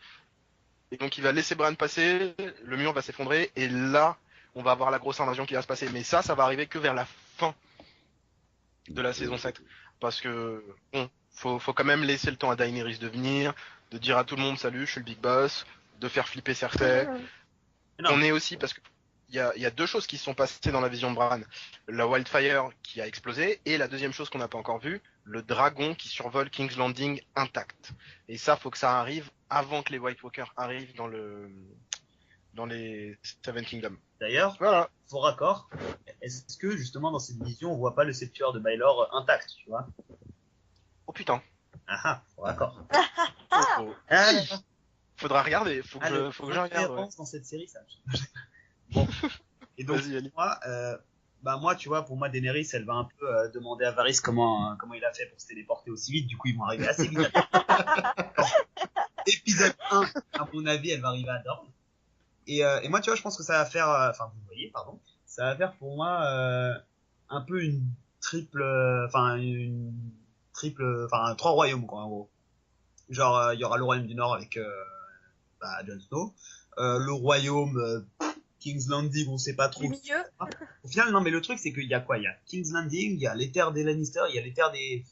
Et donc il va laisser Bran passer, le mur va s'effondrer et là, on va avoir la grosse invasion qui va se passer. Mais ça va arriver que vers la fin de la saison 7. Parce que, bon, faut quand même laisser le temps à Daenerys de venir, de dire à tout le monde salut, je suis le big boss, de faire flipper Cersei. On est aussi, parce que il y a deux choses qui se sont passées dans la vision de Bran. La Wildfire qui a explosé, et la deuxième chose qu'on n'a pas encore vue, le dragon qui survole King's Landing intact. Et ça, faut que ça arrive avant que les White Walkers arrivent dans les Seven Kingdoms. D'ailleurs, voilà. Faux raccord, est-ce que justement dans cette vision on voit pas le sceptre de Baelor intact, tu vois? Oh putain. Faux raccord. Faudra regarder, faut que je regarde. Ouais. Dans cette série, ça. Bon. Et donc, moi, tu vois, pour moi, Daenerys, elle va un peu demander à Varys comment il a fait pour se téléporter aussi vite. Du coup, ils vont arriver assez vite. Épisode 1, à mon avis, elle va arriver à Dorne. Et moi, tu vois, je pense que ça va faire, ça va faire pour moi un peu trois royaumes, quoi, en gros. Genre, il y aura le royaume du Nord avec Jon Snow, le royaume King's Landing, on sait pas trop. Du milieu. Au final, non, mais le truc, c'est qu'il y a quoi? Il y a King's Landing, il y a les terres des Lannister, il y a les terres des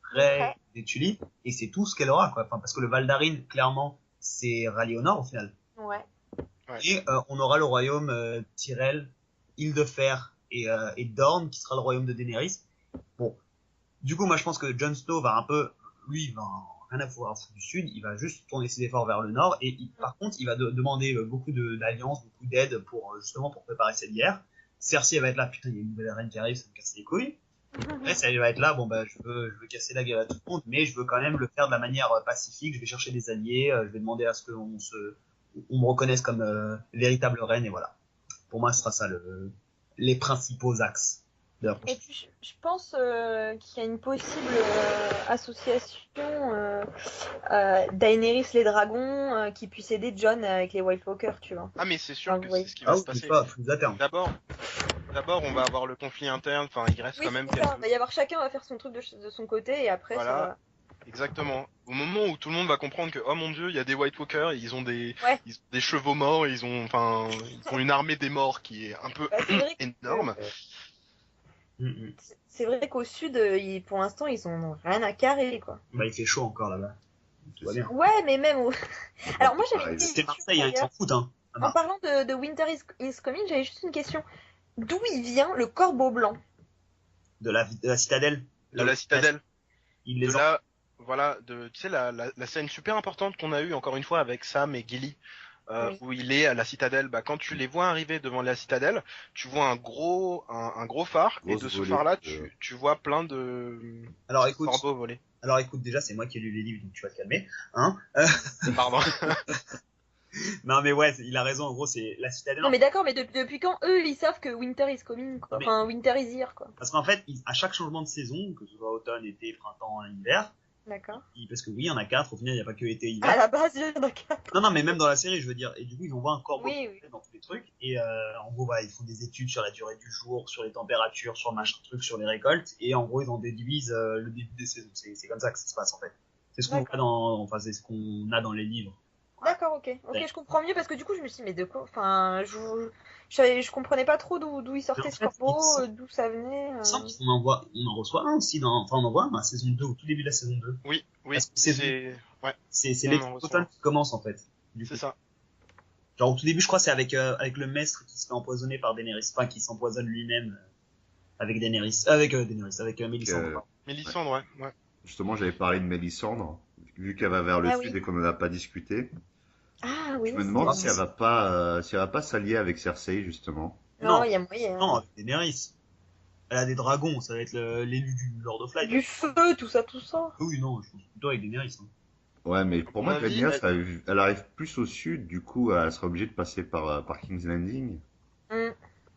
Frey, des Tully, et c'est tout ce qu'elle aura, quoi. Enfin, parce que le Val d'Arin, clairement, c'est rallié au Nord, au final. Ouais. Et on aura le royaume Tyrell, Île de Fer et Dorne, qui sera le royaume de Daenerys. Bon. Du coup, moi, je pense que Jon Snow va un peu, lui, il va rien à foutre du sud, il va juste tourner ses efforts vers le nord, et par contre, il va demander beaucoup d'alliances, beaucoup d'aide pour préparer cette guerre. Cersei va être là, putain, il y a une nouvelle reine qui arrive, ça me casse les couilles. Elle va être là, bon, je veux casser la gueule à tout le monde, mais je veux quand même le faire de la manière pacifique, je vais chercher des alliés, je vais demander à ce qu'on me reconnaisse comme véritable reine, et voilà. Pour moi, ce sera ça les principaux axes. Et puis, je pense qu'il y a une possible association Daenerys les dragons qui puisse aider Jon avec les White Walkers, tu vois. Ah, mais c'est sûr que c'est ce qui va se passer. D'abord, on va avoir le conflit interne, enfin, il reste quand même quelques... Il va y avoir chacun va faire son truc de son côté, et après, voilà. Exactement. Au moment où tout le monde va comprendre que, oh mon dieu, il y a des White Walkers, ils ont des chevaux morts, ils ont une armée des morts qui est un peu Bah, c'est vrai énorme. c'est vrai qu'au sud, pour l'instant, ils ont rien à carrer, quoi. Bah, il fait chaud encore là-bas. Tout va bien. Ouais, mais même au... Alors moi, j'avais une C'est question, Marseille, hein, ils s'en foutent, hein. En parlant de Winter is Coming, j'avais juste une question. D'où il vient le corbeau blanc? De la citadelle. De la citadelle. Il De les la, voilà, tu sais, la scène super importante qu'on a eue encore une fois avec Sam et Gilly, Oui. où il est à la citadelle. Bah, quand tu les vois arriver devant la citadelle, tu vois un gros phare, et Grosse de ce volée, phare-là, tu vois plein de Alors écoute, corbeaux voler. alors écoute, déjà c'est moi qui ai lu les livres, donc tu vas te calmer, hein. Pardon. Non mais ouais, il a raison. En gros, c'est la citadelle. Non mais d'accord, mais depuis quand eux, ils savent que Winter is coming, quoi. Mais- Enfin, Winter is here, quoi. Parce qu'en fait, à chaque changement de saison, que ce soit automne, été, printemps, hiver, D'accord. parce que oui, il y en a 4, au final, il n'y a pas que été et hiver. À la base, il y en a quatre. Non, mais même dans la série, je veux dire. Et du coup, ils envoient un corbeau Oui. dans tous les trucs. Et en gros, bah, ils font des études sur la durée du jour, sur les températures, sur machin truc, sur les récoltes. Et en gros, ils en déduisent le début des saisons. C'est comme ça que ça se passe, en fait. C'est ce qu'on voit c'est ce qu'on a dans les livres. D'accord, ok. Ok, je comprends mieux parce que du coup, je me suis dit, mais de quoi? Enfin, je comprenais pas trop d'où il sortait ce corbeau, d'où ça venait. On en reçoit un aussi on en voit un dans la saison 2, au tout début de la saison 2. Oui, C'est l'automne qui commence, en fait. C'est ça. Genre, au tout début, je crois, c'est avec le maître qui se fait empoisonner par Daenerys. Enfin, qui s'empoisonne lui-même avec Daenerys. Avec Mélisandre. Mélisandre, ouais. Justement, j'avais parlé de Mélisandre, vu qu'elle va vers le sud et qu'on n'en a pas discuté. Ah oui. Je me demande si elle va pas s'allier avec Cersei, justement. Non, il y a moyen. Non, avec Daenerys. Elle a des dragons, ça va être l'élu du Lord of Light. Du feu, tout ça. Oui, non, je pense plutôt avec Daenerys. Hein. Ouais, mais pour moi, Daenerys, elle arrive plus au sud, du coup, elle sera obligée de passer par King's Landing.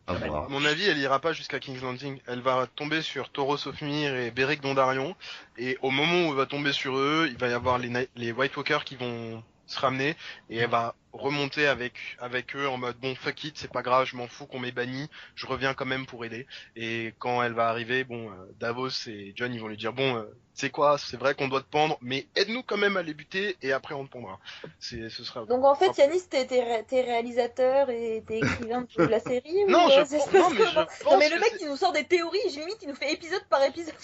À voir. À mon avis, elle ira pas jusqu'à King's Landing. Elle va tomber sur Thoros of Myr et Beric Dondarrion. Et au moment où elle va tomber sur eux, il va y avoir les White Walkers qui vont se ramener. Et elle va remonter avec eux en mode bon, fuck it, c'est pas grave, je m'en fous qu'on m'ait banni. Je reviens quand même pour aider. Et quand elle va arriver, bon, Davos et Jon, ils vont lui dire bon, c'est quoi, c'est vrai qu'on doit te pendre, mais aide-nous quand même à les buter et après on te pondra. Ce sera. Donc en fait, Yanis, t'es réalisateur et t'es écrivain de la série Non, ou je pense non, mais le mec qui nous sort des théories, limite, il nous fait épisode par épisode.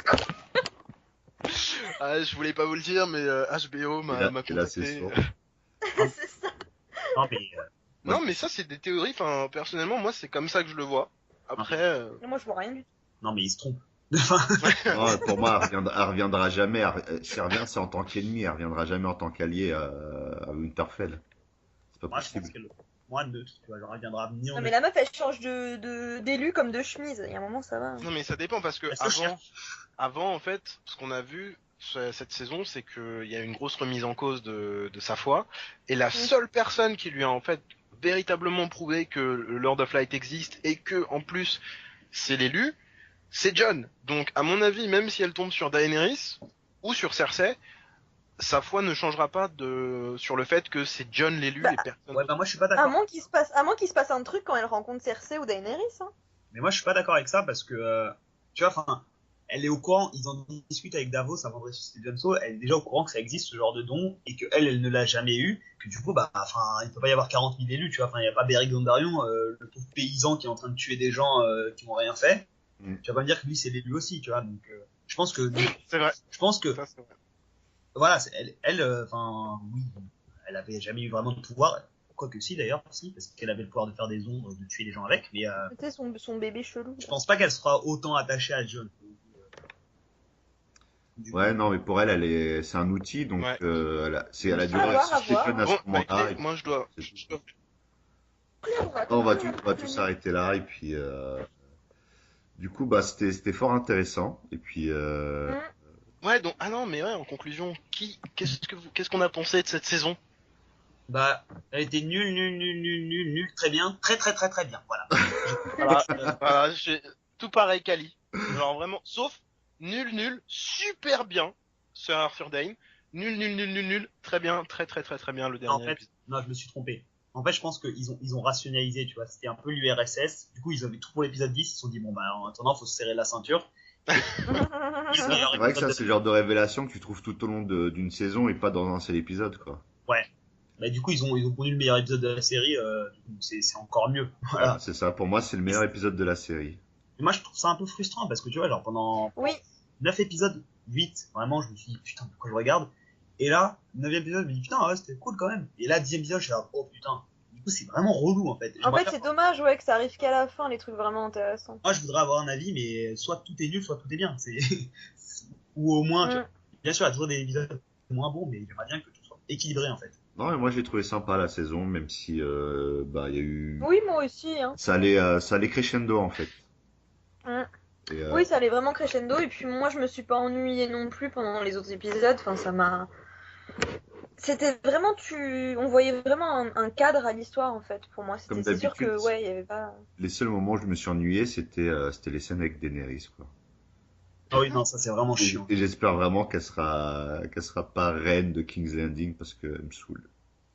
Ah, je voulais pas vous le dire, mais HBO m'a contacté. C'est ça. Non, mais ça, c'est des théories. Enfin, personnellement, moi, c'est comme ça que je le vois. Après. Moi, je vois rien du tout. Non, mais il se trompe. Non, pour moi, elle reviendra jamais. Si elle revient, c'est en tant qu'ennemi. Elle reviendra jamais en tant qu'allié à Winterfell. C'est pas possible. Moi, neutre, tu vois, genre, elle viendra venir. Non, mais la meuf, elle change d'élu comme de chemise. Il y a un moment, ça va. Non, mais ça dépend parce que avant, en fait, ce qu'on a vu cette saison, c'est qu'il y a une grosse remise en cause de sa foi. Et la seule personne qui lui a, en fait, véritablement prouvé que le Lord of Light existe et que, en plus, c'est l'élu, c'est Jon. Donc, à mon avis, même si elle tombe sur Daenerys ou sur Cersei, sa foi ne changera pas sur le fait que c'est Jon l'élu et personne. Ouais, moi je suis pas d'accord. À moins qu'il se passe un truc quand elle rencontre Cersei ou Daenerys. Hein. Mais moi je suis pas d'accord avec ça parce que tu vois, enfin, elle est au courant. Ils en discutent avec Davos avant de ressusciter Jon Snow. Elle est déjà au courant que ça existe ce genre de don et que elle ne l'a jamais eu. Que du coup, bah, enfin, il peut pas y avoir 40 000 élus. Tu vois, enfin, il y a pas Beric Dondarrion, le pauvre paysan qui est en train de tuer des gens qui n'ont rien fait. Tu vas pas me dire que lui c'est l'élu aussi, tu vois. Donc, je pense que. C'est vrai. Je pense que. Ça, c'est vrai. Voilà, enfin, oui, elle avait jamais eu vraiment de pouvoir, quoique si d'ailleurs, si, parce qu'elle avait le pouvoir de faire des ombres, de tuer les gens avec, mais tu sais, son bébé chelou. Je pense pas qu'elle sera autant attachée à Jon. Ouais, non, mais pour elle, c'est un outil, donc elle a dû ressusciter Jon à ce moment-là. Moi, je dois. On va tout s'arrêter là, et puis du coup, bah, c'était fort intéressant, et puis. Ouais, donc en conclusion, qu'est-ce qu'on a pensé de cette saison? Bah, elle était nulle, très bien, très bien, voilà. Voilà, tout pareil qu'Ali, genre vraiment, sauf nul, super bien, Sir Arthur Dayne, nul, très bien, très bien le dernier. En fait, non, je me suis trompé. En fait, je pense qu'ils ont rationalisé, tu vois, c'était un peu l'URSS. Du coup, ils avaient tout pour l'épisode 10, ils se sont dit bon bah en attendant, faut se serrer la ceinture. C'est vrai que ça, c'est le genre de révélation que tu trouves tout au long d'une saison et pas dans un seul épisode, quoi. Ouais. Bah, du coup, ils ont pondu le meilleur épisode de la série, c'est encore mieux. Voilà. Voilà, c'est ça. Pour moi, c'est le meilleur épisode de la série. Et moi, je trouve ça un peu frustrant parce que tu vois, genre pendant Oui, 9 épisodes, 8, vraiment, je me suis dit, putain, pourquoi je regarde? Et là, 9ème épisode, je me dis, putain, ouais, c'était cool quand même. Et là, 10ème épisode, je suis là, oh putain. Du coup, c'est vraiment relou en fait. en fait, c'est dommage, ouais, que ça arrive qu'à la fin, les trucs vraiment intéressants. Moi, je voudrais avoir un avis, mais soit tout est nul, soit tout est bien. Ou au moins, Mm. bien sûr, il y a toujours des épisodes moins bons, mais j'aimerais bien que tout soit équilibré en fait. Non, mais moi, j'ai trouvé sympa la saison, même si, bah, il y a eu. Oui, moi aussi, hein. Ça allait crescendo, en fait. Mm. Et, Oui, ça allait vraiment crescendo, et puis moi, je me suis pas ennuyée non plus pendant les autres épisodes, enfin, ça m'a... C'était vraiment, on voyait vraiment un cadre à l'histoire, en fait, pour moi. Comme C'est sûr que, d'habitude. ouais, il y avait pas... Les seuls moments où je me suis ennuyé, c'était les scènes avec Daenerys, quoi. Ah oui, non, ça c'est vraiment chiant. Et j'espère vraiment qu'elle sera pas reine de King's Landing parce qu'elle me saoule.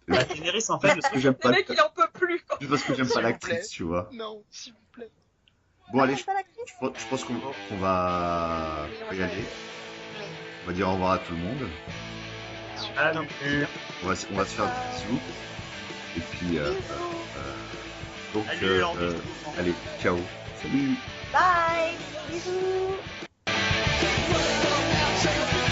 Bah, Daenerys, en fait, Parce que j'aime Le pas, mec, il en peut plus, quoi. juste parce que j'aime pas S'il vous l'actrice, plaît. tu vois. Non, s'il vous plaît. Bon, allez, C'est pas l'actrice. je pense qu'on va y aller. On va dire au revoir à tout le monde. Ah, non. On va se faire des bisous. Et puis, donc, Salut, enregistrement. allez, ciao. Salut. Bye. Bisous. Take a